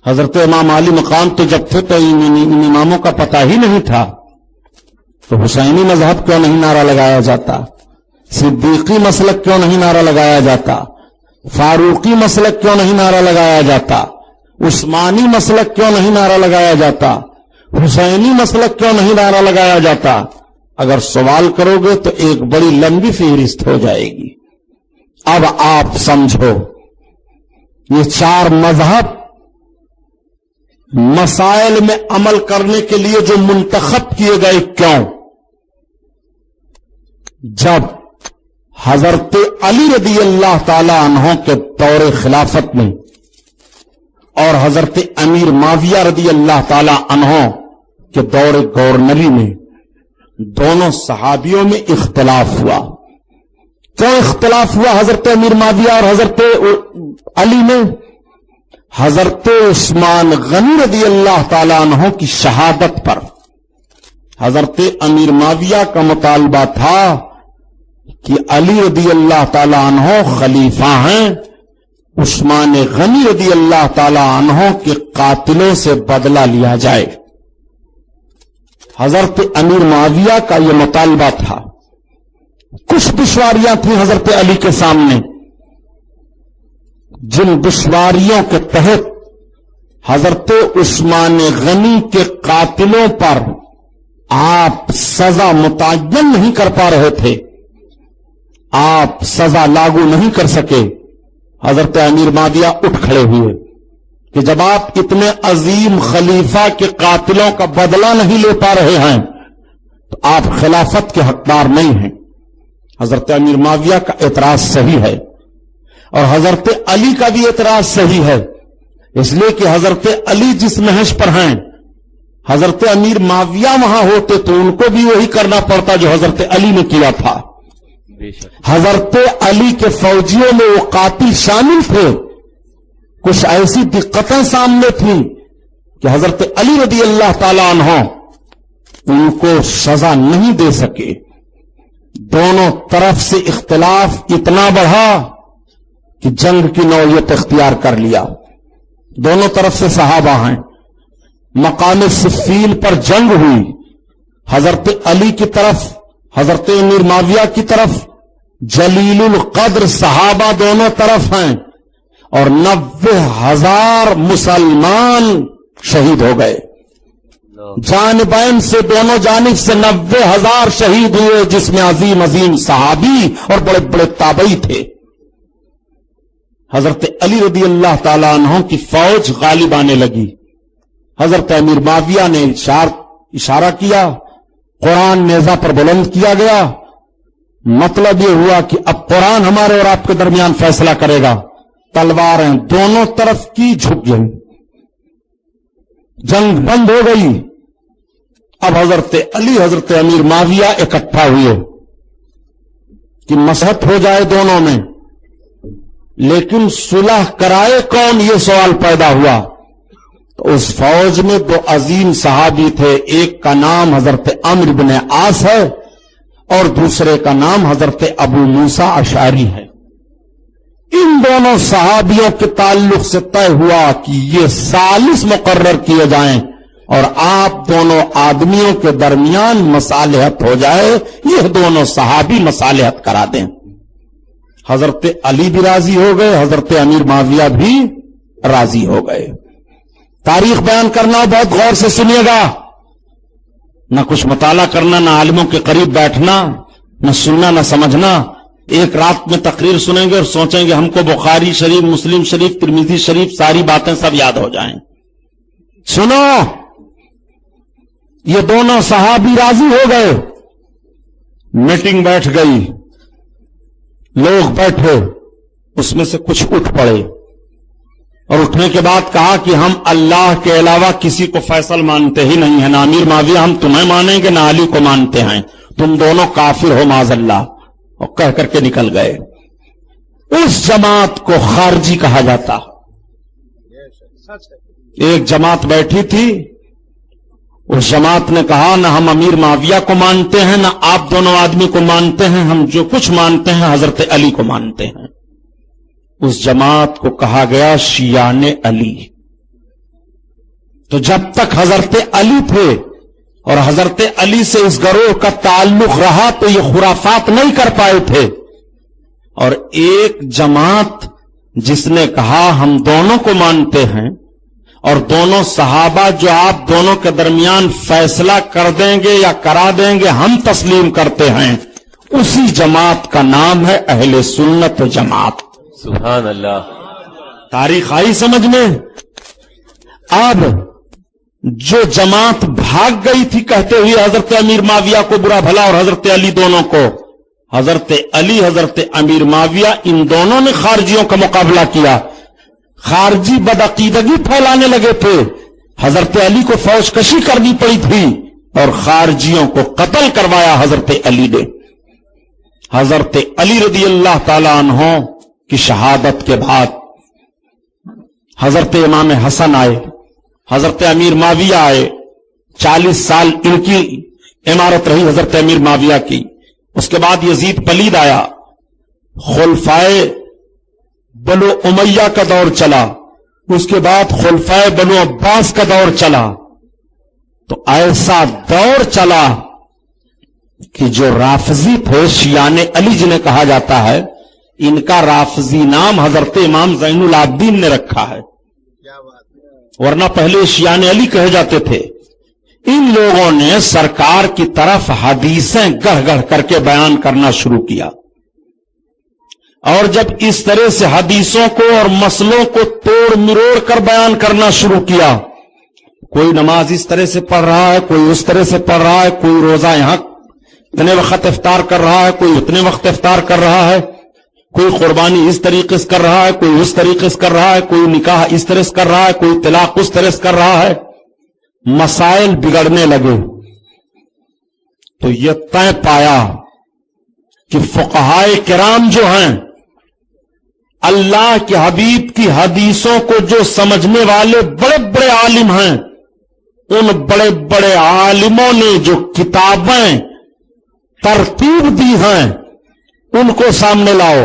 حضرت امام علی مقام تو جب تھے تو ان اماموں کا پتہ ہی نہیں تھا. تو حسینی مذہب کیوں نہیں نعرہ لگایا جاتا؟ صدیقی مسلک کیوں نہیں نعرہ لگایا جاتا؟ فاروقی مسلک کیوں نہیں نعرہ لگایا جاتا؟ عثمانی مسلک کیوں نہیں نعرہ لگایا جاتا؟ حسینی مسلک کیوں نہیں نعرہ لگایا جاتا؟ اگر سوال کرو گے تو ایک بڑی لمبی فہرست ہو جائے گی. اب آپ سمجھو، یہ چار مذہب مسائل میں عمل کرنے کے لیے جو منتخب کیے گئے، کیوں؟ جب حضرت علی رضی اللہ تعالی عنہ کے دور خلافت میں اور حضرت امیر معاویہ رضی اللہ تعالی عنہ کے دور گورنری میں دونوں صحابیوں میں اختلاف ہوا. کیوں اختلاف ہوا حضرت امیر معاویہ اور حضرت علی میں؟ حضرت عثمان غنی رضی اللہ تعالی عنہ کی شہادت پر حضرت امیر معاویہ کا مطالبہ تھا کہ علی رضی اللہ تعالی عنہ خلیفہ ہیں، عثمان غنی رضی اللہ تعالی عنہ کے قاتلوں سے بدلہ لیا جائے. حضرت امیر معاویہ کا یہ مطالبہ تھا. کچھ دشواریاں تھیں حضرت علی کے سامنے، جن دشواریوں کے تحت حضرت عثمان غنی کے قاتلوں پر آپ سزا متعین نہیں کر پا رہے تھے. آپ سزا لاگو نہیں کر سکے. حضرت امیر معاویہ اٹھ کھڑے ہوئے کہ جب آپ اتنے عظیم خلیفہ کے قاتلوں کا بدلہ نہیں لے پا رہے ہیں تو آپ خلافت کے حقدار نہیں ہیں. حضرت امیر معاویہ کا اعتراض صحیح ہے اور حضرت علی کا بھی اعتراض صحیح ہے، اس لیے کہ حضرت علی جس محض پر ہیں حضرت امیر معاویہ وہاں ہوتے تو ان کو بھی وہی کرنا پڑتا جو حضرت علی نے کیا تھا. حضرت علی کے فوجیوں میں وہ قاتل شامل تھے. کچھ ایسی دقتیں سامنے تھیں کہ حضرت علی رضی اللہ تعالی عنہ ان کو سزا نہیں دے سکے. دونوں طرف سے اختلاف اتنا بڑھا کہ جنگ کی نوعیت اختیار کر لیا. دونوں طرف سے صحابہ ہیں. مقام صفین پر جنگ ہوئی. حضرت علی کی طرف حضرت امیر معاویہ کی طرف جلیل القدر صحابہ دونوں طرف ہیں اور 90,000 مسلمان شہید ہو گئے. جانبین سے دونوں جانب سے 90,000 شہید ہوئے جس میں عظیم عظیم صحابی اور بڑے بڑے تابعی تھے. حضرت علی رضی اللہ تعالی عنہ کی فوج غالب آنے لگی. حضرت امیر معاویہ نے اشارہ کیا، قرآن نیزہ پر بلند کیا گیا. مطلب یہ ہوا کہ اب قرآن ہمارے اور آپ کے درمیان فیصلہ کرے گا. تلواریں دونوں طرف کی جھک گئی، جنگ بند ہو گئی. اب حضرت علی حضرت امیر معاویہ اکٹھا ہوئے کہ مصلحت ہو جائے دونوں میں، لیکن صلح کرائے کون، یہ سوال پیدا ہوا. تو اس فوج میں 2 عظیم صحابی تھے. ایک کا نام حضرت عمرو بن عاص ہے اور دوسرے کا نام حضرت ابو موسیٰ اشعری ہے. ان دونوں صحابیوں کے تعلق سے طے ہوا کہ یہ ثالث مقرر کیے جائیں اور آپ دونوں آدمیوں کے درمیان مصالحت ہو جائے. یہ دونوں صحابی مصالحت کرا دیں. حضرت علی بھی راضی ہو گئے، حضرت امیر معاویہ بھی راضی ہو گئے. تاریخ بیان کرنا بہت غور سے سنیے گا، نہ کچھ مطالعہ کرنا، نہ عالموں کے قریب بیٹھنا، نہ سننا نہ سمجھنا. ایک رات میں تقریر سنیں گے اور سوچیں گے ہم کو بخاری شریف، مسلم شریف، ترمذی شریف ساری باتیں سب یاد ہو جائیں. سنو، یہ دونوں صحابی راضی ہو گئے. میٹنگ بیٹھ گئی، لوگ بیٹھے، اس میں سے کچھ اٹھ پڑے اور اٹھنے کے بعد کہا کہ ہم اللہ کے علاوہ کسی کو فیصل مانتے ہی نہیں ہیں. نہ امیر معاویہ ہم تمہیں مانیں گے، نہ علی کو مانتے ہیں. تم دونوں کافر ہو معاذ اللہ، اور کہہ کر کے نکل گئے. اس جماعت کو خارجی کہا جاتا. ایک جماعت بیٹھی تھی، اس جماعت نے کہا نہ ہم امیر معاویہ کو مانتے ہیں، نہ آپ دونوں آدمی کو مانتے ہیں، ہم جو کچھ مانتے ہیں حضرت علی کو مانتے ہیں. اس جماعت کو کہا گیا شیعان علی. تو جب تک حضرت علی تھے اور حضرت علی سے اس گروہ کا تعلق رہا تو یہ خرافات نہیں کر پائے تھے. اور ایک جماعت جس نے کہا ہم دونوں کو مانتے ہیں اور دونوں صحابہ جو آپ دونوں کے درمیان فیصلہ کر دیں گے یا کرا دیں گے ہم تسلیم کرتے ہیں، اسی جماعت کا نام ہے اہل سنت جماعت. سبحان اللہ. تاریخ آئی سمجھ میں. اب جو جماعت بھاگ گئی تھی کہتے ہوئے حضرت امیر معاویہ کو برا بھلا اور حضرت علی دونوں کو، حضرت علی حضرت امیر معاویہ ان دونوں نے خارجیوں کا مقابلہ کیا. خارجی بدعقیدگی پھیلانے لگے تھے، حضرت علی کو فوج کشی کرنی پڑی تھی اور خارجیوں کو قتل کروایا حضرت علی نے. حضرت علی رضی اللہ تعالی عنہ کی شہادت کے بعد حضرت امام حسن آئے، حضرت امیر معاویہ آئے. 40 سال ان کی عمارت رہی حضرت امیر معاویہ کی. اس کے بعد یزید پلید آیا، خلفائے بنو امیہ کا دور چلا، اس کے بعد خلفائے بنو عباس کا دور چلا. تو ایسا دور چلا کہ جو رافضی تھے، شیعان علی جنہیں کہا جاتا ہے، ان کا رافضی نام حضرت امام زین العابدین نے رکھا ہے، ورنہ پہلے شیعان علی کہے جاتے تھے. ان لوگوں نے سرکار کی طرف حدیثیں گڑھ گڑھ کر کے بیان کرنا شروع کیا. اور جب اس طرح سے حدیثوں کو اور مسئلوں کو توڑ مروڑ کر بیان کرنا شروع کیا، کوئی نماز اس طرح سے پڑھ رہا ہے، کوئی اس طرح سے پڑھ رہا ہے، کوئی روزہ یہاں اتنے وقت افطار کر رہا ہے، کوئی اتنے وقت افطار کر رہا ہے، کوئی قربانی اس طریقے سے کر رہا ہے، کوئی اس طریقے سے کر رہا ہے، کوئی نکاح اس طرح سے کر رہا ہے، کوئی طلاق اس طرح سے کر رہا ہے، مسائل بگڑنے لگے تو یہ طے پایا کہ فقہائے کرام جو ہیں، اللہ کے حبیب کی حدیثوں کو جو سمجھنے والے بڑے بڑے عالم ہیں، ان بڑے بڑے عالموں نے جو کتابیں ترتیب دی ہیں ان کو سامنے لاؤ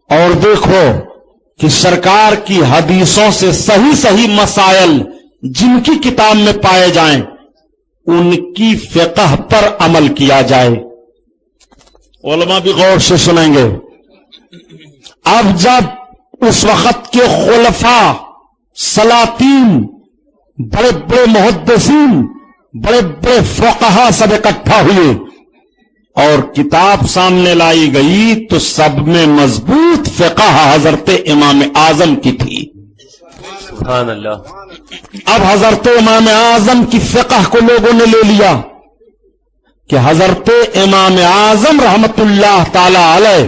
اور دیکھو کہ سرکار کی حدیثوں سے صحیح صحیح مسائل جن کی کتاب میں پائے جائیں ان کی فقہ پر عمل کیا جائے۔ علماء بھی غور سے سنیں گے۔ اب جب اس وقت کے خلفاء، سلاطین، بڑے بڑے محدثین، بڑے بڑے فقہا سب اکٹھا ہوئے اور کتاب سامنے لائی گئی تو سب میں مضبوط فقہ حضرت امام اعظم کی تھی۔ سبحان اللہ۔ اب حضرت امام اعظم کی فقہ کو لوگوں نے لے لیا کہ حضرت امام اعظم رحمت اللہ تعالی علیہ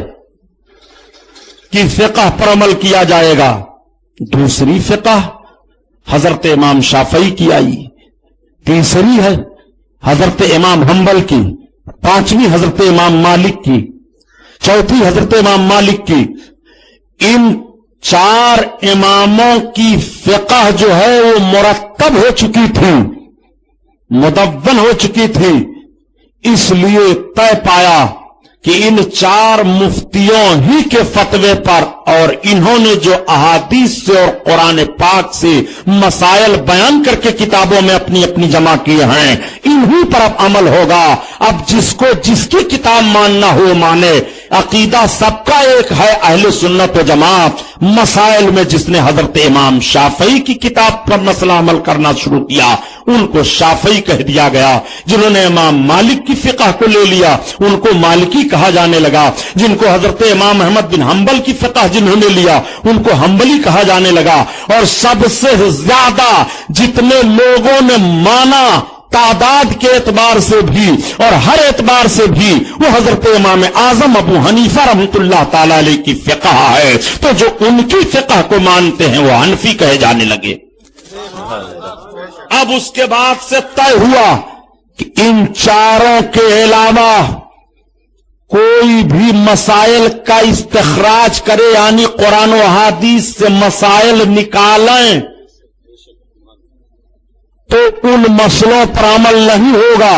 کی فقہ پر عمل کیا جائے گا۔ دوسری فقہ حضرت امام شافعی کی آئی، تیسری ہے حضرت امام حنبل کی، پانچویں حضرت امام مالک کی، چوتھی حضرت امام مالک کی۔ ان چار اماموں کی فقہ جو ہے وہ مرتب ہو چکی تھی، مدون ہو چکی تھی، اس لیے طے پایا کہ ان چار مفتیوں ہی کے فتوے پر اور انہوں نے جو احادیث سے اور قرآن پاک سے مسائل بیان کر کے کتابوں میں اپنی اپنی جمع کیے ہیں، انہی پر اب عمل ہوگا۔ اب جس کو جس کی کتاب ماننا ہو مانے، عقیدہ سب کا ایک ہے اہل سنت و جماعت۔ مسائل میں جس نے حضرت امام شافعی کی کتاب پر مسئلہ عمل کرنا شروع کیا ان کو شافعی کہہ دیا گیا، جنہوں نے امام مالک کی فقہ کو لے لیا ان کو مالکی کہا جانے لگا، جن کو حضرت امام احمد بن حنبل کی فقہ جنہوں نے لیا ان کو حنبلی کہا جانے لگا، اور سب سے زیادہ جتنے لوگوں نے مانا تعداد کے اعتبار سے بھی اور ہر اعتبار سے بھی وہ حضرت امام اعظم ابو حنیفہ رحمۃ اللہ تعالی علیہ کی فقہ ہے، تو جو ان کی فقہ کو مانتے ہیں وہ حنفی کہے جانے لگے۔ اب اس کے بعد سے طے ہوا کہ ان چاروں کے علاوہ کوئی بھی مسائل کا استخراج کرے، یعنی قرآن و حدیث سے مسائل نکالیں تو ان مسئلوں پر عمل نہیں ہوگا۔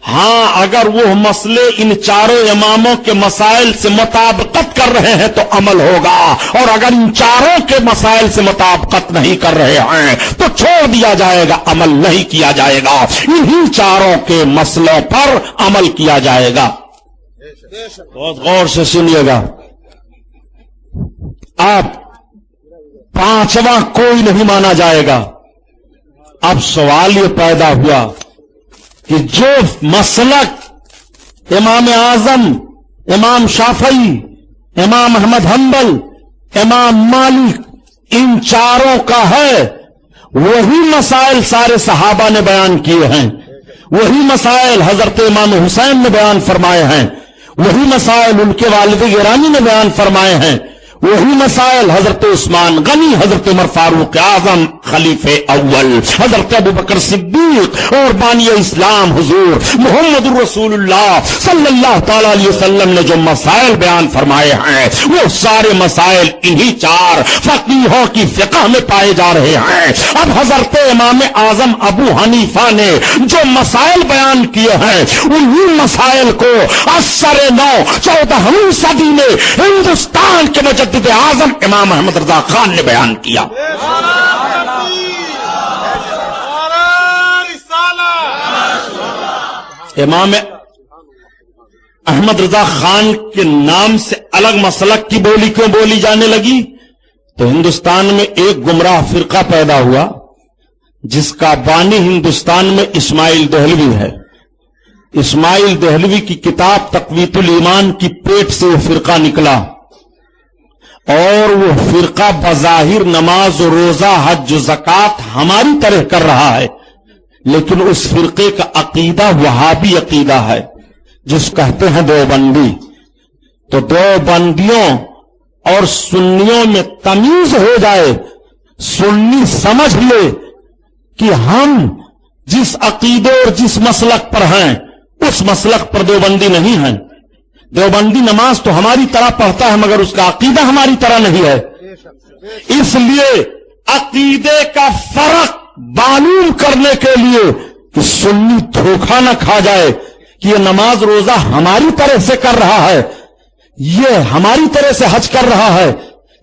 ہاں اگر وہ مسئلے ان چاروں اماموں کے مسائل سے مطابقت کر رہے ہیں تو عمل ہوگا، اور اگر ان چاروں کے مسائل سے مطابقت نہیں کر رہے ہیں تو چھوڑ دیا جائے گا، عمل نہیں کیا جائے گا۔ انہی چاروں کے مسئلوں پر عمل کیا جائے گا۔ بہت غور سے سنیے گا۔ اب پانچواں کوئی نہیں مانا جائے گا۔ اب سوال یہ پیدا ہوا کہ جو مسلک امام اعظم، امام شافعی، امام احمد حنبل، امام مالک ان چاروں کا ہے، وہی مسائل سارے صحابہ نے بیان کیے ہیں، وہی مسائل حضرت امام حسین نے بیان فرمائے ہیں، وہی مسائل ان کے والد گرامی نے بیان فرمائے ہیں، وہی مسائل حضرت عثمان غنی، حضرت عمر فاروق اعظم خلیفہ اول، حضرت ابوبکر صدیق اور بانی اسلام حضور محمد الرسول اللہ صلی اللہ تعالی علیہ وسلم نے جو مسائل بیان فرمائے ہیں وہ سارے مسائل انہی چار فقیہوں کی فقہ میں پائے جا رہے ہیں۔ اب حضرت امام اعظم ابو حنیفہ نے جو مسائل بیان کیے ہیں انہی مسائل کو عصر نو 14ویں صدی میں ہندوستان کے مجدد اعظم امام احمد رضا خان نے بیان کیا۔ امام احمد رضا خان کے نام سے الگ مسلک کی بولی کیوں بولی جانے لگی؟ تو ہندوستان میں ایک گمراہ فرقہ پیدا ہوا جس کا بانی ہندوستان میں اسماعیل دہلوی ہے۔ اسماعیل دہلوی کی کتاب تقویت الایمان کی پیٹ سے وہ فرقہ نکلا، اور وہ فرقہ بظاہر نماز و روزہ حج و زکات ہماری طرح کر رہا ہے، لیکن اس فرقے کا عقیدہ وہابی عقیدہ ہے، جس کہتے ہیں دیوبندی. تو دیوبندیوں اور سنیوں میں تمیز ہو جائے، سنی سمجھ لے کہ ہم جس عقیدے اور جس مسلک پر ہیں اس مسلک پر دیوبندی نہیں ہیں. دیوبندی نماز تو ہماری طرح پڑھتا ہے مگر اس کا عقیدہ ہماری طرح نہیں ہے. اس لیے عقیدے کا فرق معلوم کرنے کے لیے کہ سنی دھوکہ نہ کھا جائے کہ یہ نماز روزہ ہماری طرح سے کر رہا ہے، یہ ہماری طرح سے حج کر رہا ہے،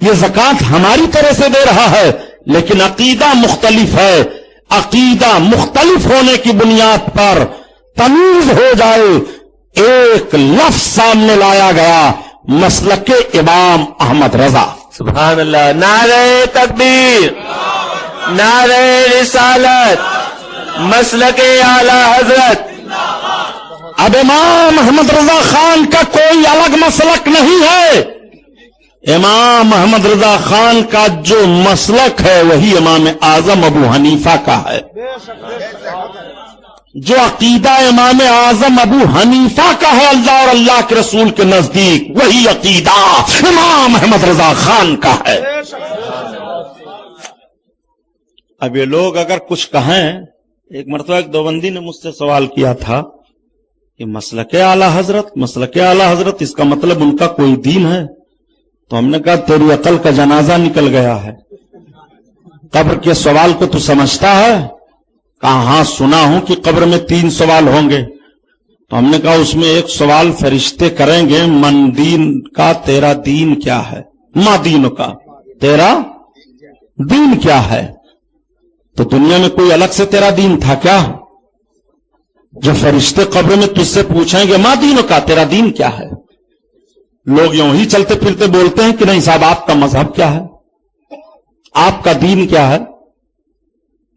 یہ زکات ہماری طرح سے دے رہا ہے، لیکن عقیدہ مختلف ہے. عقیدہ مختلف ہونے کی بنیاد پر تمیز ہو جائے. ایک لفظ سامنے لایا گیا، مسلک امام احمد رضا. سبحان اللہ. نعرہ تکبیر، نعرہ رسالت، مسلک اعلی حضرت. اب امام احمد رضا خان کا کوئی الگ مسلک نہیں ہے. امام احمد رضا خان کا جو مسلک ہے وہی امام اعظم ابو حنیفہ کا ہے. جو عقیدہ امام اعظم ابو حنیفہ کا ہے اللہ اور اللہ کے رسول کے نزدیک، وہی عقیدہ امام احمد رضا خان کا ہے. اب یہ لوگ اگر کچھ کہیں، ایک مرتبہ ایک دیوبندی نے مجھ سے سوال کیا تھا کہ مسلک اعلی حضرت، مسلک اعلی حضرت اس کا مطلب ان کا کوئی دین ہے؟ تو ہم نے کہا تیری عقل کا جنازہ نکل گیا ہے. قبر کے سوال کو تو سمجھتا ہے؟ کہا ہاں سنا ہوں کہ قبر میں 3 سوال ہوں گے. تو ہم نے کہا اس میں ایک سوال فرشتے کریں گے، من دین کا تیرا دین کیا ہے، ما دین کا تیرا دین کیا ہے. تو دنیا میں کوئی الگ سے تیرا دین تھا کیا جو فرشتے قبر میں تجھ سے پوچھیں گے ما دین کا تیرا دین کیا ہے؟ لوگ یوں ہی چلتے پھرتے بولتے ہیں کہ نہیں صاحب آپ کا مذہب کیا ہے، آپ کا دین کیا ہے،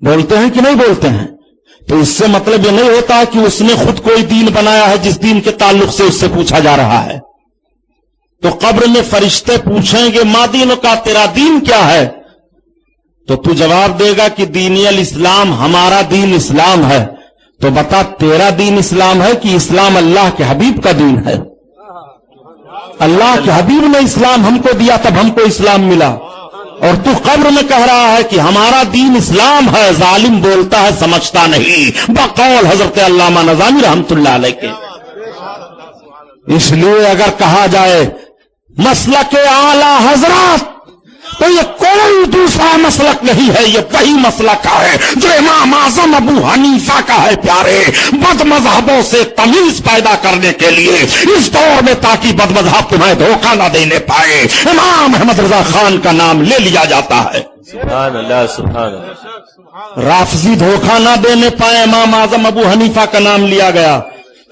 بولتے ہیں کہ نہیں بولتے ہیں. تو اس سے مطلب یہ نہیں ہوتا کہ اس نے خود کوئی دین بنایا ہے جس دین کے تعلق سے اس سے پوچھا جا رہا ہے. تو قبر میں فرشتے پوچھیں گے ما دین کا تیرا دین کیا ہے، تو تو جواب دے گا کہ دینی الاسلام ہمارا دین اسلام ہے. تو بتا تیرا دین اسلام ہے کہ اسلام اللہ کے حبیب کا دین ہے؟ اللہ کے حبیب نے اسلام ہم کو دیا تب ہم کو اسلام ملا، اور تو قبر میں کہہ رہا ہے کہ ہمارا دین اسلام ہے. ظالم بولتا ہے سمجھتا نہیں، بقول حضرت علامہ نظامی رحمت اللہ علیہ کے. اس لیے اگر کہا جائے مسلک اعلی حضرات تو یہ کوئی دوسرا مسلک نہیں ہے، یہ وہی مسلک ہے جو امام اعظم ابو حنیفہ کا ہے. پیارے بد مذہبوں سے تمیز پیدا کرنے کے لیے اس دور میں تاکہ بد مذہب تمہیں دھوکہ نہ دینے پائے امام احمد رضا خان کا نام لے لیا جاتا ہے. سبحان اللہ، سبحان اللہ. رافضی دھوکہ نہ دینے پائے امام اعظم ابو حنیفہ کا نام لیا گیا.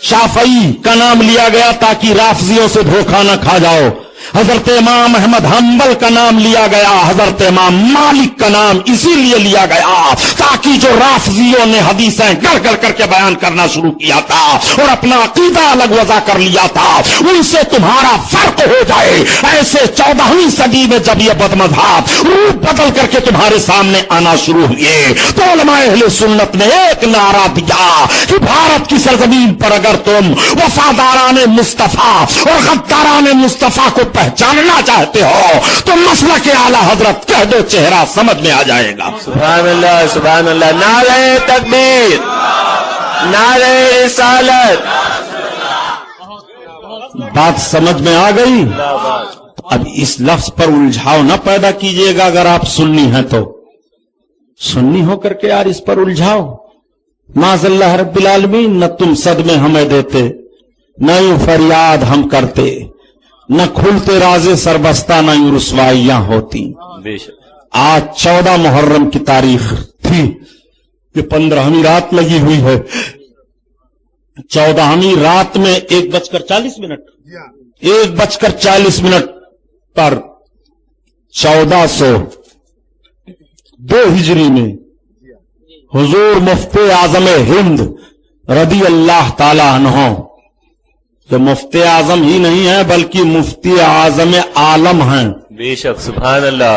شافعی کا نام لیا گیا تاکہ رافضیوں سے دھوکہ نہ کھا جاؤ. حضرت امام احمد حنبل کا نام لیا گیا. حضرت امام مالک کا نام اسی لیے لیا گیا تاکہ جو رافضیوں نے حدیثیں گڑ گڑ کر کے بیان کرنا شروع کیا تھا اور اپنا عقیدہ الگ وضع کر لیا تھا، ان سے تمہارا فرق ہو جائے. ایسے 14ویں صدی میں جب یہ بد مذہب روپ بدل کر کے تمہارے سامنے آنا شروع ہوئے تو علماء اہل سنت نے ایک نعرہ دیا کہ بھارت کی سرزمین پر اگر تم وفاداران مصطفیٰ اور غداران مصطفیٰ کو پہچاننا چاہتے ہو تو مسلک اعلی حضرت کہہ دو، چہرہ سمجھ میں آ جائے گا. سبحان اللہ، سبحان اللہ. نعرہ تکبیر، نعرہ رسالت. بات سمجھ میں آ گئی؟ اب اس لفظ پر الجھاؤ نہ پیدا کیجئے گا. اگر آپ سنی ہیں تو سنی ہو کر کے یار اس پر الجھاؤ. معاذ اللہ رب العالمین، نہ تم صدمے ہمیں دیتے، نہ یوں فریاد ہم کرتے، نہ کھلتے رازے سربستہ، نہ یوں رسوائیاں ہوتی. بے شک. آج 14 محرم کی تاریخ تھی، یہ 15ویں رات لگی ہوئی ہے. 14ویں رات میں 1:40 1:40 پر 1402 ہجری میں حضور مفتی اعظم ہند رضی اللہ تعالی عنہ، جو مفتی اعظم ہی نہیں ہے بلکہ مفتی اعظم عالم ہیں، بے شک سبحان اللہ.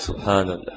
سبحان اللہ.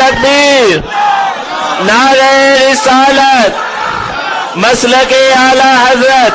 تکبیر, نعرہ رسالت, مسلک اعلی حضرت.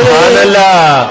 سبحان اللہ.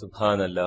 سبحان اللہ.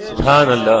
سبحان اللہ.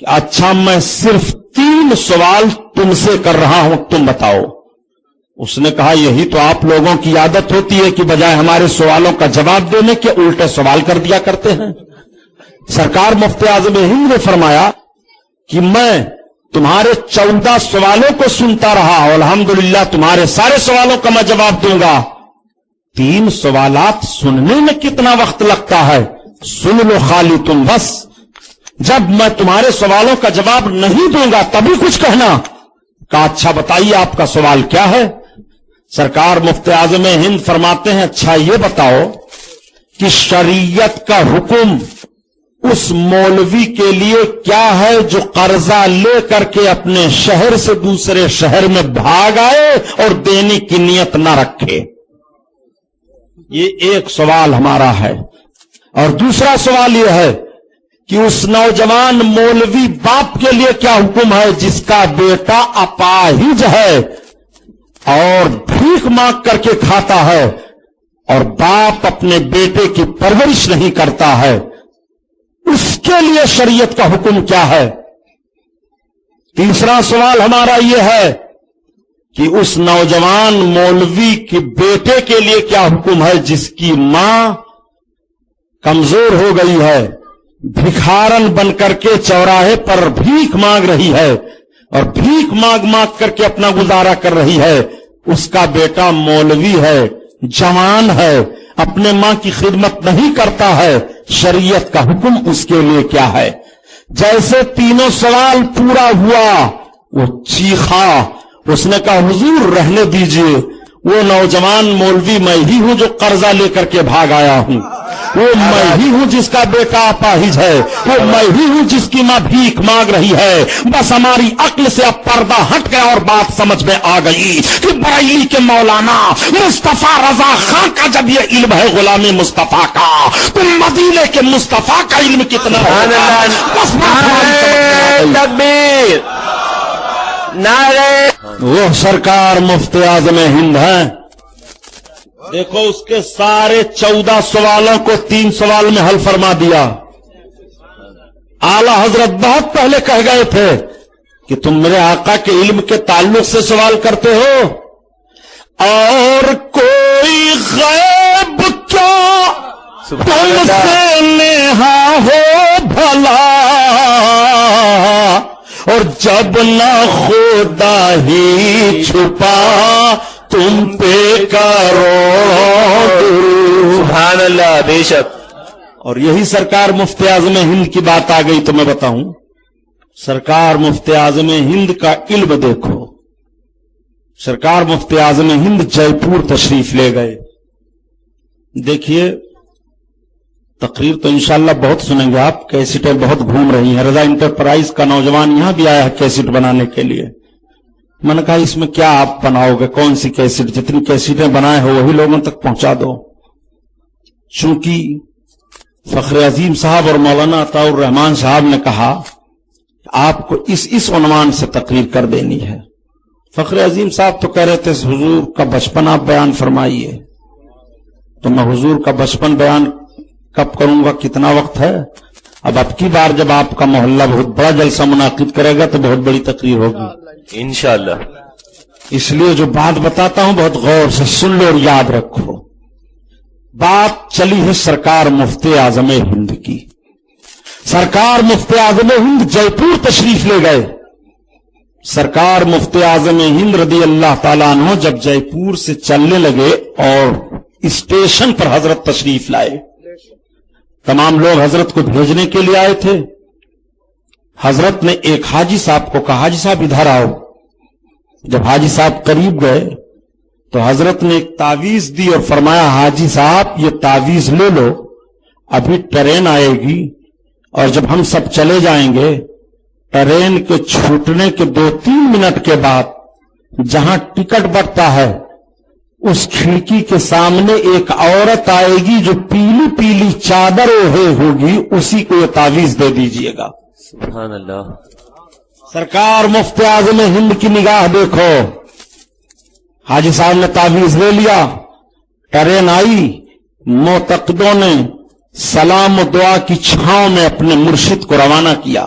کہ اچھا میں صرف 3 سوال تم سے کر رہا ہوں، تم بتاؤ۔ اس نے کہا یہی تو آپ لوگوں کی عادت ہوتی ہے کہ بجائے ہمارے سوالوں کا جواب دینے کے الٹے سوال کر دیا کرتے ہیں۔ سرکار مفتی اعظم ہند نے فرمایا کہ میں تمہارے 14 سوالوں کو سنتا رہا اور الحمدللہ تمہارے سارے سوالوں کا میں جواب دوں گا۔ 3 سوالات سننے میں کتنا وقت لگتا ہے، سن لو خالی تم بس، جب میں تمہارے سوالوں کا جواب نہیں دوں گا تبھی کچھ کہنا۔ کہا اچھا بتائیے آپ کا سوال کیا ہے؟ سرکار مفتی اعظم ہند فرماتے ہیں اچھا یہ بتاؤ کہ شریعت کا حکم اس مولوی کے لیے کیا ہے جو قرضہ لے کر کے اپنے شہر سے دوسرے شہر میں بھاگ آئے اور دینے کی نیت نہ رکھے؟ یہ ایک سوال ہمارا ہے۔ اور دوسرا سوال یہ ہے کہ اس نوجوان مولوی باپ کے لیے کیا حکم ہے جس کا بیٹا اپاہج ہے اور بھیک مانگ کر کے کھاتا ہے اور باپ اپنے بیٹے کی پرورش نہیں کرتا ہے، اس کے لیے شریعت کا حکم کیا ہے؟ تیسرا سوال ہمارا یہ ہے کہ اس نوجوان مولوی کے بیٹے کے لیے کیا حکم ہے جس کی ماں کمزور ہو گئی ہے، بھکھارن بن کر کے چوراہے پر بھیک مانگ رہی ہے اور بھیک مانگ مانگ کر کے اپنا گزارا کر رہی ہے، اس کا بیٹا مولوی ہے، جوان ہے، اپنے ماں کی خدمت نہیں کرتا ہے، شریعت کا حکم اس کے لیے کیا ہے؟ جیسے تینوں سوال پورا ہوا وہ چیخا، اس نے کہا حضور رہنے دیجئے، وہ نوجوان مولوی میں ہی ہوں جو قرضہ لے کر کے بھاگ آیا ہوں، وہ میں ہی ہوں جس کا بیٹا اپاہج ہے، وہ میں ہی ہوں جس کی ماں بھیک مانگ رہی ہے۔ بس ہماری عقل سے اب پردہ ہٹ گیا اور بات سمجھ میں آ گئی کہ بریلی کے مولانا مصطفیٰ رضا خان کا جب یہ علم ہے غلام مصطفیٰ کا، تو مدینے کے مصطفیٰ کا علم کتنا ہوگا؟ بس تکبیر، نعرے وہ سرکار مفتی اعظم ہند ہیں۔ دیکھو اس کے سارے 14 سوالوں کو 3 سوال میں حل فرما دیا۔ اعلی حضرت بہت پہلے کہہ گئے تھے کہ تم میرے آقا کے علم کے تعلق سے سوال کرتے ہو، اور کوئی غیب کیا تم سے نہا ہو بھلا، اور جب نہ خدا ہی چھپا تم پہ کرو سبحان اللہ، بے شک۔ اور یہی سرکار مفتی اعظم ہند کی بات آ گئی تو میں بتاؤں، سرکار مفتی اعظم ہند کا علم دیکھو۔ سرکار مفتی اعظم ہند جے پور تشریف لے گئے۔ دیکھیے تقریر تو انشاءاللہ بہت سنیں گے آپ، کیسٹیں بہت گھوم رہی ہیں، رضا انٹرپرائز کا نوجوان یہاں بھی آیا ہے کیسٹ بنانے کے لیے۔ میں نے کہا اس میں کیا آپ بناؤ گے، کون سی کیسٹ؟ جتنی کیسٹیں بنائے ہو وہی لوگوں تک پہنچا دو۔ چونکہ فخر عظیم صاحب اور مولانا عطاء الرحمان صاحب نے کہا آپ کو اس عنوان سے تقریر کر دینی ہے۔ فخر عظیم صاحب تو کہہ رہے تھے حضور کا بچپن آپ بیان فرمائیے، تو میں حضور کا بچپن بیان کب کروں گا، کتنا وقت ہے؟ اب کی بار جب آپ کا محلہ بہت بڑا جلسہ منعقد کرے گا تو بہت بڑی تقریر ہوگی انشاءاللہ۔ اس لیے جو بات بتاتا ہوں بہت غور سے سن لو اور یاد رکھو۔ بات چلی ہے سرکار مفتی اعظم ہند کی۔ سرکار مفتی اعظم ہند جے پور تشریف لے گئے۔ سرکار مفتی اعظم ہند رضی اللہ تعالیٰ عنہ جب جے پور سے چلنے لگے اور اسٹیشن پر حضرت تشریف لائے، تمام لوگ حضرت کو بھیجنے کے لیے آئے تھے۔ حضرت نے ایک حاجی صاحب کو کہا حاجی صاحب ادھر آؤ۔ جب حاجی صاحب قریب گئے تو حضرت نے ایک تعویذ دی اور فرمایا حاجی صاحب یہ تعویذ لے لو، ابھی ٹرین آئے گی اور جب ہم سب چلے جائیں گے ٹرین کے چھوٹنے کے 2-3 منٹ کے بعد جہاں ٹکٹ بٹتا ہے اس کھڑکی کے سامنے ایک عورت آئے گی جو پیلی پیلی چادر اوڑھے ہوگی، اسی کو یہ تعویذ دے دیجئے گا۔ سبحان اللہ۔ سرکار مفتی اعظم ہند کی نگاہ دیکھو، حاجی صاحب نے تعویذ لے لیا، ٹرین آئی، معتقدوں نے سلام و دعا کی چھاؤں میں اپنے مرشد کو روانہ کیا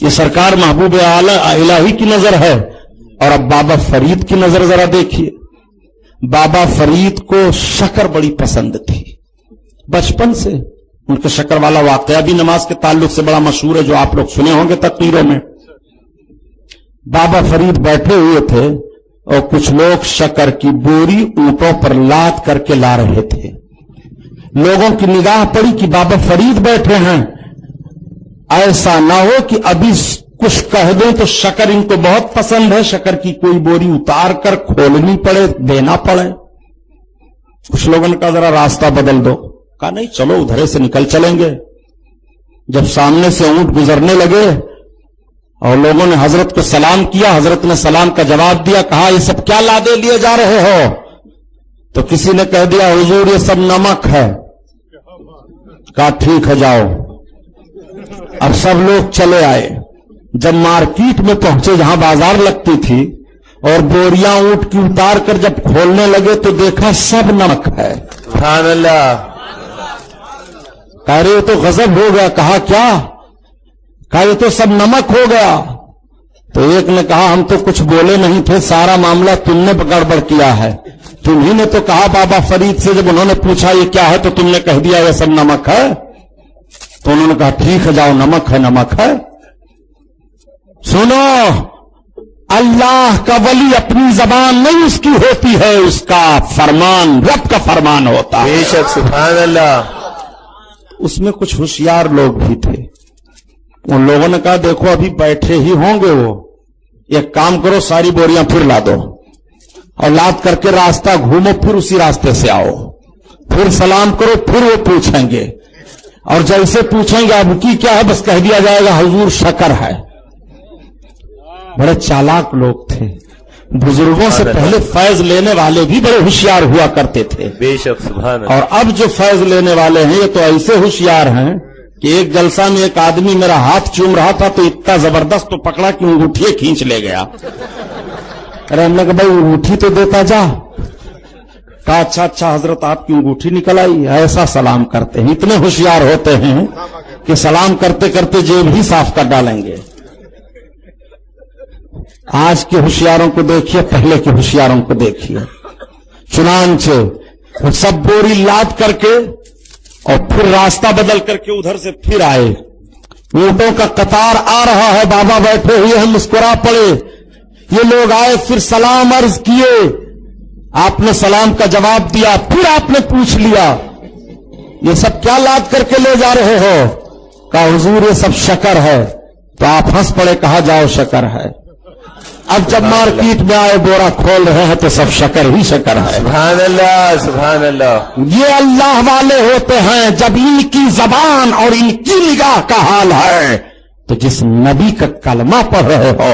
یہ سرکار محبوب اعلی الہی کی نظر ہے. اور اب بابا فرید کی نظر ذرا دیکھیے. بابا فرید کو شکر بڑی پسند تھی بچپن سے. ان کے شکر والا واقعہ بھی نماز کے تعلق سے بڑا مشہور ہے جو آپ لوگ سنے ہوں گے تقریروں میں. بابا فرید بیٹھے ہوئے تھے اور کچھ لوگ شکر کی بوری اونٹوں پر لاد کر کے لا رہے تھے. لوگوں کی نگاہ پڑی کہ بابا فرید بیٹھے ہیں, ایسا نہ ہو کہ ابھی کچھ کہہ دیں تو شکر ان کو بہت پسند ہے, شکر کی کوئی بوری اتار کر کھولنی پڑے, دینا پڑے. کچھ لوگوں نے کہا ذرا راستہ بدل دو. کہا نہیں چلو ادھر سے نکل چلیں گے. جب سامنے سے اونٹ گزرنے لگے اور لوگوں نے حضرت کو سلام کیا, حضرت نے سلام کا جواب دیا. کہا یہ سب کیا لادے لیے جا رہے ہو؟ تو کسی نے کہہ دیا حضور یہ سب نمک ہے. کہا ٹھیک ہے جاؤ. اب سب لوگ چلے آئے. جب مارکیٹ میں پہنچے جہاں بازار لگتی تھی اور بوریاں اونٹ کی اتار کر جب کھولنے لگے تو دیکھا سب نمک ہے. سبحان اللہ. کہہ رہے تو غضب ہو گیا. کہا کیا؟ کہا یہ تو سب نمک ہو گیا. تو ایک نے کہا ہم تو کچھ بولے نہیں تھے, سارا معاملہ تم نے گڑبڑ کیا ہے. تمہیں نے تو کہا بابا فرید سے جب انہوں نے پوچھا یہ کیا ہے تو تم نے کہہ دیا یہ سب نمک ہے. تو انہوں نے کہا ٹھیک ہے جاؤ, نمک ہے نمک ہے. سنو, اللہ کا ولی اپنی زبان نہیں اس کی ہوتی ہے, اس کا فرمان رب کا فرمان ہوتا ہے. بے شک سبحان اللہ. اس میں کچھ ہوشیار لوگ بھی تھے. ان لوگوں نے کہا دیکھو ابھی بیٹھے ہی ہوں گے وہ, ایک کام کرو ساری بوریاں پھر لا دو اور لاد کر کے راستہ گھومو, پھر اسی راستے سے آؤ, پھر سلام کرو, پھر وہ پوچھیں گے اور جیسے پوچھیں گے اب کی کیا ہے بس کہہ دیا جائے گا حضور شکر ہے. بڑے چالاک لوگ تھے. بزرگوں سے پہلے فیض لینے والے بھی بڑے ہوشیار ہوا کرتے تھے. بے شک سبحان اللہ. اور اب جو فیض لینے والے ہیں یہ تو ایسے ہوشیار ہیں کہ ایک جلسہ میں ایک آدمی میرا ہاتھ چوم رہا تھا تو اتنا زبردست تو پکڑا کہ انگوٹھی کھینچ لے گیا. ارے ہم نے کہا بھائی انگوٹھی تو دیتا جا. کہا اچھا اچھا حضرت آپ کی انگوٹھی نکل آئی. ایسا سلام کرتے ہیں, اتنے ہوشیار ہوتے ہیں کہ سلام کرتے کرتے جیب ہی صاف کر ڈالیں گے. آج کے ہوشیاروں کو دیکھیے, پہلے کے ہوشیاروں کو دیکھیے. چنانچہ سب بوری لاد کر کے اور پھر راستہ بدل کر کے ادھر سے پھر آئے. اونٹوں کا قطار آ رہا ہے, بابا بیٹھے ہوئے ہیں, مسکرا پڑے. یہ لوگ آئے, پھر سلام عرض کیے, آپ نے سلام کا جواب دیا, پھر آپ نے پوچھ لیا یہ سب کیا لاد کر کے لے جا رہے ہو؟ کہا حضور یہ سب شکر ہے. تو آپ ہنس پڑے, کہا جاؤ شکر ہے. اب جب مارکیٹ میں آئے بورا کھول رہے ہیں تو سب شکر ہی شکر ہے. سبحان اللہ سبحان اللہ. یہ اللہ والے ہوتے ہیں جب ان کی زبان اور ان کی نگاہ کا حال ہے تو جس نبی کا کلمہ پڑھ رہے ہو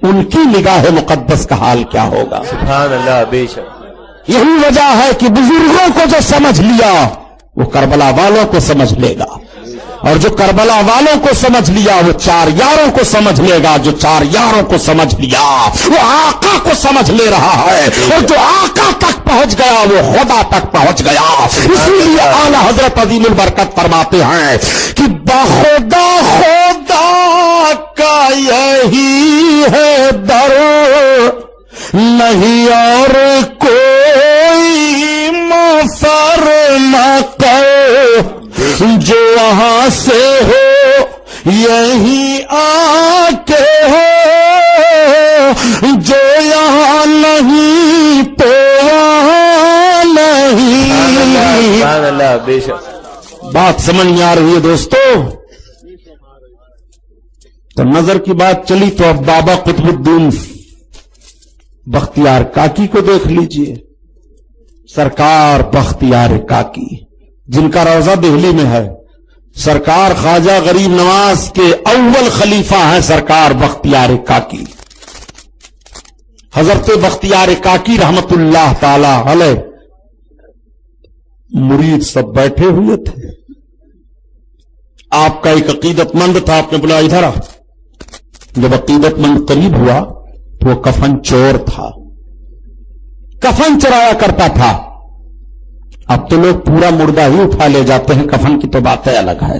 ان کی نگاہ مقدس کا حال کیا ہوگا. سبحان اللہ. بے شک. یہی وجہ ہے کہ بزرگوں کو جو سمجھ لیا وہ کربلا والوں کو سمجھ لے گا, اور جو کربلا والوں کو سمجھ لیا وہ چار یاروں کو سمجھ لے گا, جو چار یاروں کو سمجھ لیا وہ آقا کو سمجھ لے رہا ہے, اور جو آقا تک پہنچ گیا وہ خدا تک پہنچ گیا. اسی لیے اعلیٰ حضرت عظیم البرکت فرماتے ہیں کہ بخدا خدا کا یہی ہے در, نہیں اور کوئی مفر نہ کر, جو وہاں سے ہو یہی آ کے ہو, جو یہاں نہیں تو وہاں نہیں. سبحان اللہ. بے شک. بات سمجھ میں آ رہی ہے دوستو؟ تو نظر کی بات چلی تو اب بابا قطب الدین بختیار کاکی کو دیکھ لیجئے. سرکار بختیار کاکی جن کا روضہ دہلی میں ہے, سرکار خواجہ غریب نواز کے اول خلیفہ ہیں سرکار بختیار کاکی. حضرت بختیار کاکی رحمت اللہ تعالی علیہ مرید سب بیٹھے ہوئے تھے. آپ کا ایک عقیدت مند تھا, آپ نے بولا ادھر آ. جب عقیدت مند قریب ہوا تو وہ کفن چور تھا, کفن چرایا کرتا تھا. اب تو لوگ پورا مردہ ہی اٹھا لے جاتے ہیں, کفن کی تو باتیں الگ ہے.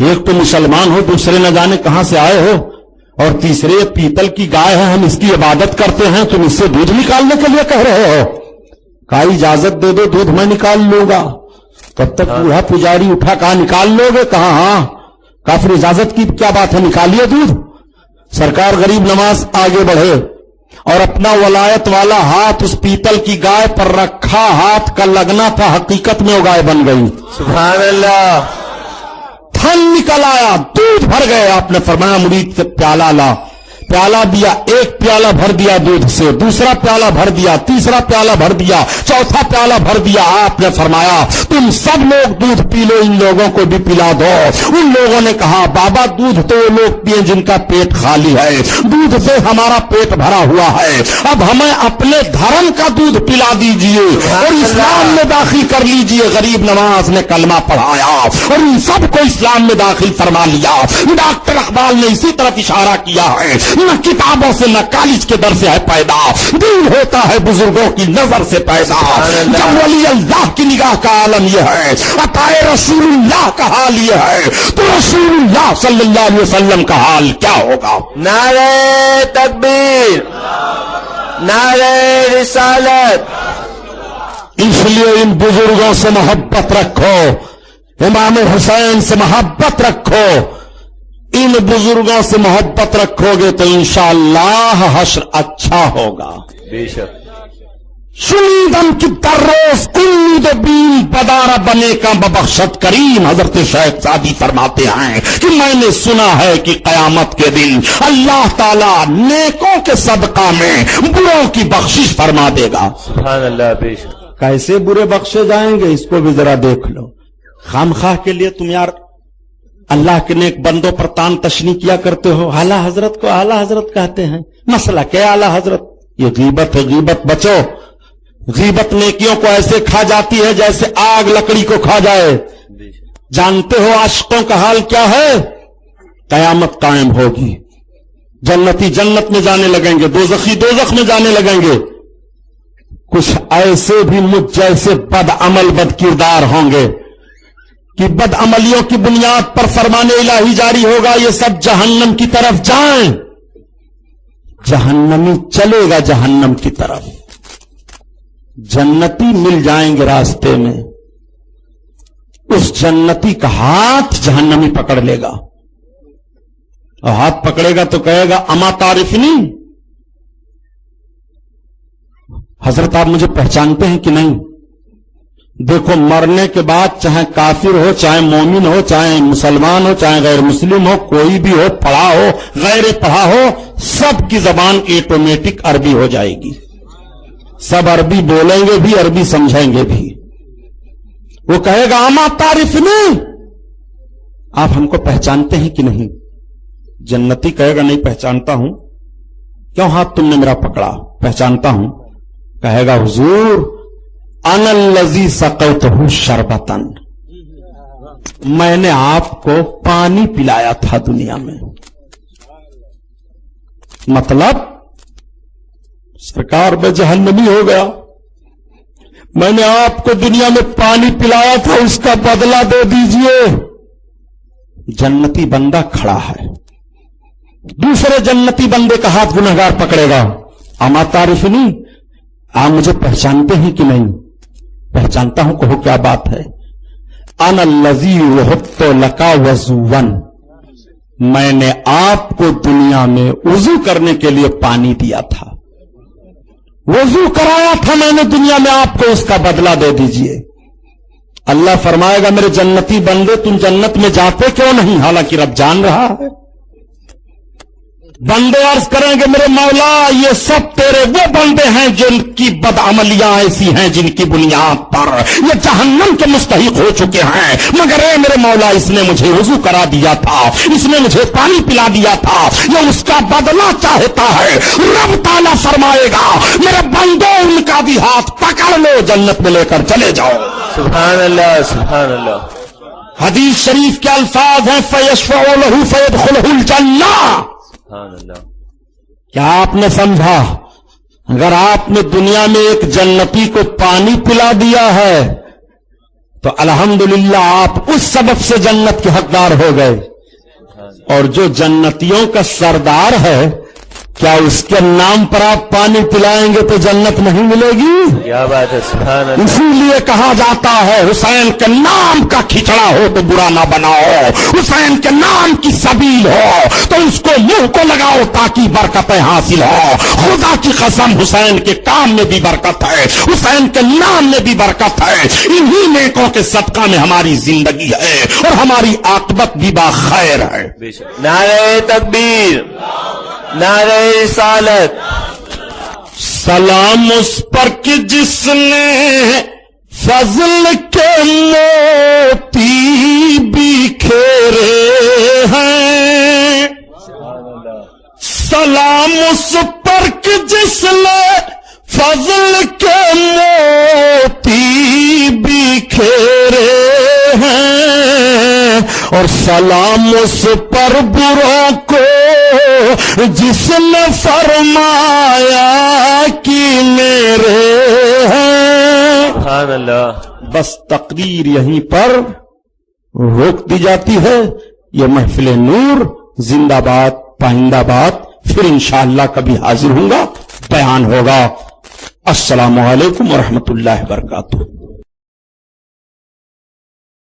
ایک تو مسلمان ہو, دوسرے نہ جانے کہاں سے آئے ہو, اور تیسرے پیتل کی گائے ہے, ہم اس کی عبادت کرتے ہیں, تم اس سے دودھ نکالنے کے لیے کہہ رہے ہو. کہا اجازت دے دو, دودھ میں نکال لوں گا. تب تک بوڑھا پجاری اٹھا, کہا نکال لو گے؟ کہا ہاں. کہا پھر اجازت کی کیا بات ہے, نکالیے دودھ. سرکار غریب نواز آگے بڑھے اور اپنا ولایت والا ہاتھ اس پیتل کی گائے پر رکھا. ہاتھ کا لگنا تھا, حقیقت میں وہ گائے بن گئی. سبحان اللہ. تھن نکل آیا, دودھ بھر گئے. آپ نے فرمایا مرید سے پیالہ لا. پیالہ دیا, ایک پیالہ بھر دیا دودھ سے, دوسرا پیالہ بھر دیا, تیسرا پیالہ بھر دیا, چوتھا پیالہ بھر دیا. آپ نے فرمایا تم سب لوگ دودھ پی لو, ان لوگوں کو بھی پلا دو. ان لوگوں نے کہا بابا دودھ تو وہ لوگ پیے جن کا پیٹ خالی ہے, دودھ سے ہمارا پیٹ بھرا ہوا ہے, اب ہمیں اپنے دھرم کا دودھ پلا دیجئے اور اسلام میں داخل کر لیجئے. غریب نواز نے کلمہ پڑھایا اور ان سب کو اسلام میں داخل فرما لیا. ڈاکٹر اقبال نے اسی طرف اشارہ کیا ہے, نہ کتابوں سے نہ کالج کے در سے ہے پیدا, دین ہوتا ہے بزرگوں کی نظر سے پیدا. جب ولی اللہ کی نگاہ کا عالم یہ ہے, عطائے رسول اللہ کا حال یہ ہے, تو رسول اللہ صلی اللہ علیہ وسلم کا حال کیا ہوگا؟ نعرہ تکبیر, نعرہ رسالت. اس لیے ان بزرگوں سے محبت رکھو, امام حسین سے محبت رکھو. ان بزرگوں سے محبت رکھو گے تو انشاءاللہ حشر اچھا ہوگا. بے شک. شنیدم کی در روز امید بین بدارہ بنے کا ببخشت کریم. حضرت شیخ سعدی فرماتے ہیں کہ میں نے سنا ہے کہ قیامت کے دن اللہ تعالیٰ نیکوں کے صدقہ میں بروں کی بخشش فرما دے گا. سبحان اللہ. بے شک. کیسے برے بخشے جائیں گے اس کو بھی ذرا دیکھ لو. خام خواہ کے لیے تم یار اللہ کے نیک بندوں پر تان تشنی کیا کرتے ہو. اعلیٰ حضرت کو اعلیٰ حضرت کہتے ہیں, مسئلہ کیا اعلیٰ حضرت؟ یہ غیبت ہے, غیبت بچو. غیبت نیکیوں کو ایسے کھا جاتی ہے جیسے آگ لکڑی کو کھا جائے. جانتے ہو عاشقوں کا حال کیا ہے؟ قیامت قائم ہوگی, جنتی جنت میں جانے لگیں گے, دوزخی دوزخ میں جانے لگیں گے. کچھ ایسے بھی مجھ جیسے بد عمل بد کردار ہوں گے کہ بد عملیوں کی بنیاد پر فرمان الہی جاری ہوگا, یہ سب جہنم کی طرف جائیں. جہنمی چلے گا جہنم کی طرف, جنتی مل جائیں گے راستے میں. اس جنتی کا ہاتھ جہنمی پکڑ لے گا, اور ہاتھ پکڑے گا تو کہے گا اما تعرفنی, حضرت آپ مجھے پہچانتے ہیں کہ نہیں؟ دیکھو مرنے کے بعد چاہے کافر ہو, چاہے مومن ہو, چاہے مسلمان ہو, چاہے غیر مسلم ہو, کوئی بھی ہو, پڑھا ہو غیر پڑھا ہو, سب کی زبان ایٹومیٹک عربی ہو جائے گی. سب عربی بولیں گے بھی, عربی سمجھیں گے بھی. وہ کہے گا اما تعرفنی, آپ ہم کو پہچانتے ہیں کہ نہیں؟ جنتی کہے گا نہیں پہچانتا ہوں. کیوں ہاتھ تم نے میرا پکڑا؟ پہچانتا ہوں. کہے گا حضور انا الذی سقیتہ شربتن, میں نے آپ کو پانی پلایا تھا دنیا میں. مطلب سرکار میں جہنمی ہو گیا, میں نے آپ کو دنیا میں پانی پلایا تھا, اس کا بدلہ دے دیجئے. جنتی بندہ کھڑا ہے, دوسرے جنتی بندے کا ہاتھ گنہگار پکڑے گا. اما تعرفنی, آپ مجھے پہچانتے ہیں کہ نہیں؟ پہچانتا ہوں. کہو کیا بات ہے؟ انا الذی وهبت لک وضوا, میں نے آپ کو دنیا میں وضو کرنے کے لیے پانی دیا تھا, وضو کرایا تھا میں نے دنیا میں آپ کو, اس کا بدلہ دے دیجئے. اللہ فرمائے گا میرے جنتی بندے تم جنت میں جاتے کیوں نہیں؟ حالانکہ رب جان رہا ہے. بندے عرض کریں گے میرے مولا یہ سب تیرے وہ بندے ہیں جن کی بدعملیاں ایسی ہیں جن کی بنیاد پر یہ جہنم کے مستحق ہو چکے ہیں, مگر اے میرے مولا اس نے مجھے وضو کرا دیا تھا, اس نے مجھے پانی پلا دیا تھا, یہ اس کا بدلہ چاہتا ہے. رب تعالیٰ فرمائے گا میرے بندوں ان کا بھی ہاتھ پکڑ لو, جنت میں لے کر چلے جاؤ. سبحان اللہ. سبحان اللہ. حدیث شریف کے الفاظ ہیں فَيَشْفَعُ لَهُ فَيَدْخُلُهُ الْجَنَّةَ. کیا آپ نے سمجھا؟ اگر آپ نے دنیا میں ایک جنتی کو پانی پلا دیا ہے تو الحمدللہ آپ اس سبب سے جنت کے حقدار ہو گئے. اور جو جنتیوں کا سردار ہے کیا اس کے نام پر آپ پانی پلائیں گے تو جنت نہیں ملے گی؟ کیا بات ہے، سبحان اللہ. اسی لیے کہا جاتا ہے حسین کے نام کا کھچڑا ہو تو برا نہ بناؤ، حسین کے نام کی سبیل ہو تو اس کو منہ کو لگاؤ تاکہ برکتیں حاصل ہو. خدا کی قسم حسین کے کام میں بھی برکت ہے، حسین کے نام میں بھی برکت ہے. انہی نیکوں کے صدقہ میں ہماری زندگی ہے اور ہماری عاقبت بھی باخیر ہے. نعرہ تکبیر، نعرہ رسالت. سلام اس پر کہ جس نے فضل کے موتی بکھیرے ہیں. سلام اس پر کہ جس نے فضل کے موتی بکھیرے ہیں، اور سلام اس پر بروں کو جس نے فرمایا کہ میرے ہیں. سبحان اللہ. بس تقریر یہیں پر روک دی جاتی ہے. یہ محفل نور زندہ باد پائندہ باد. پھر انشاءاللہ کبھی حاضر ہوں گا، بیان ہوگا. السلام علیکم ورحمۃ اللہ وبرکاتہ.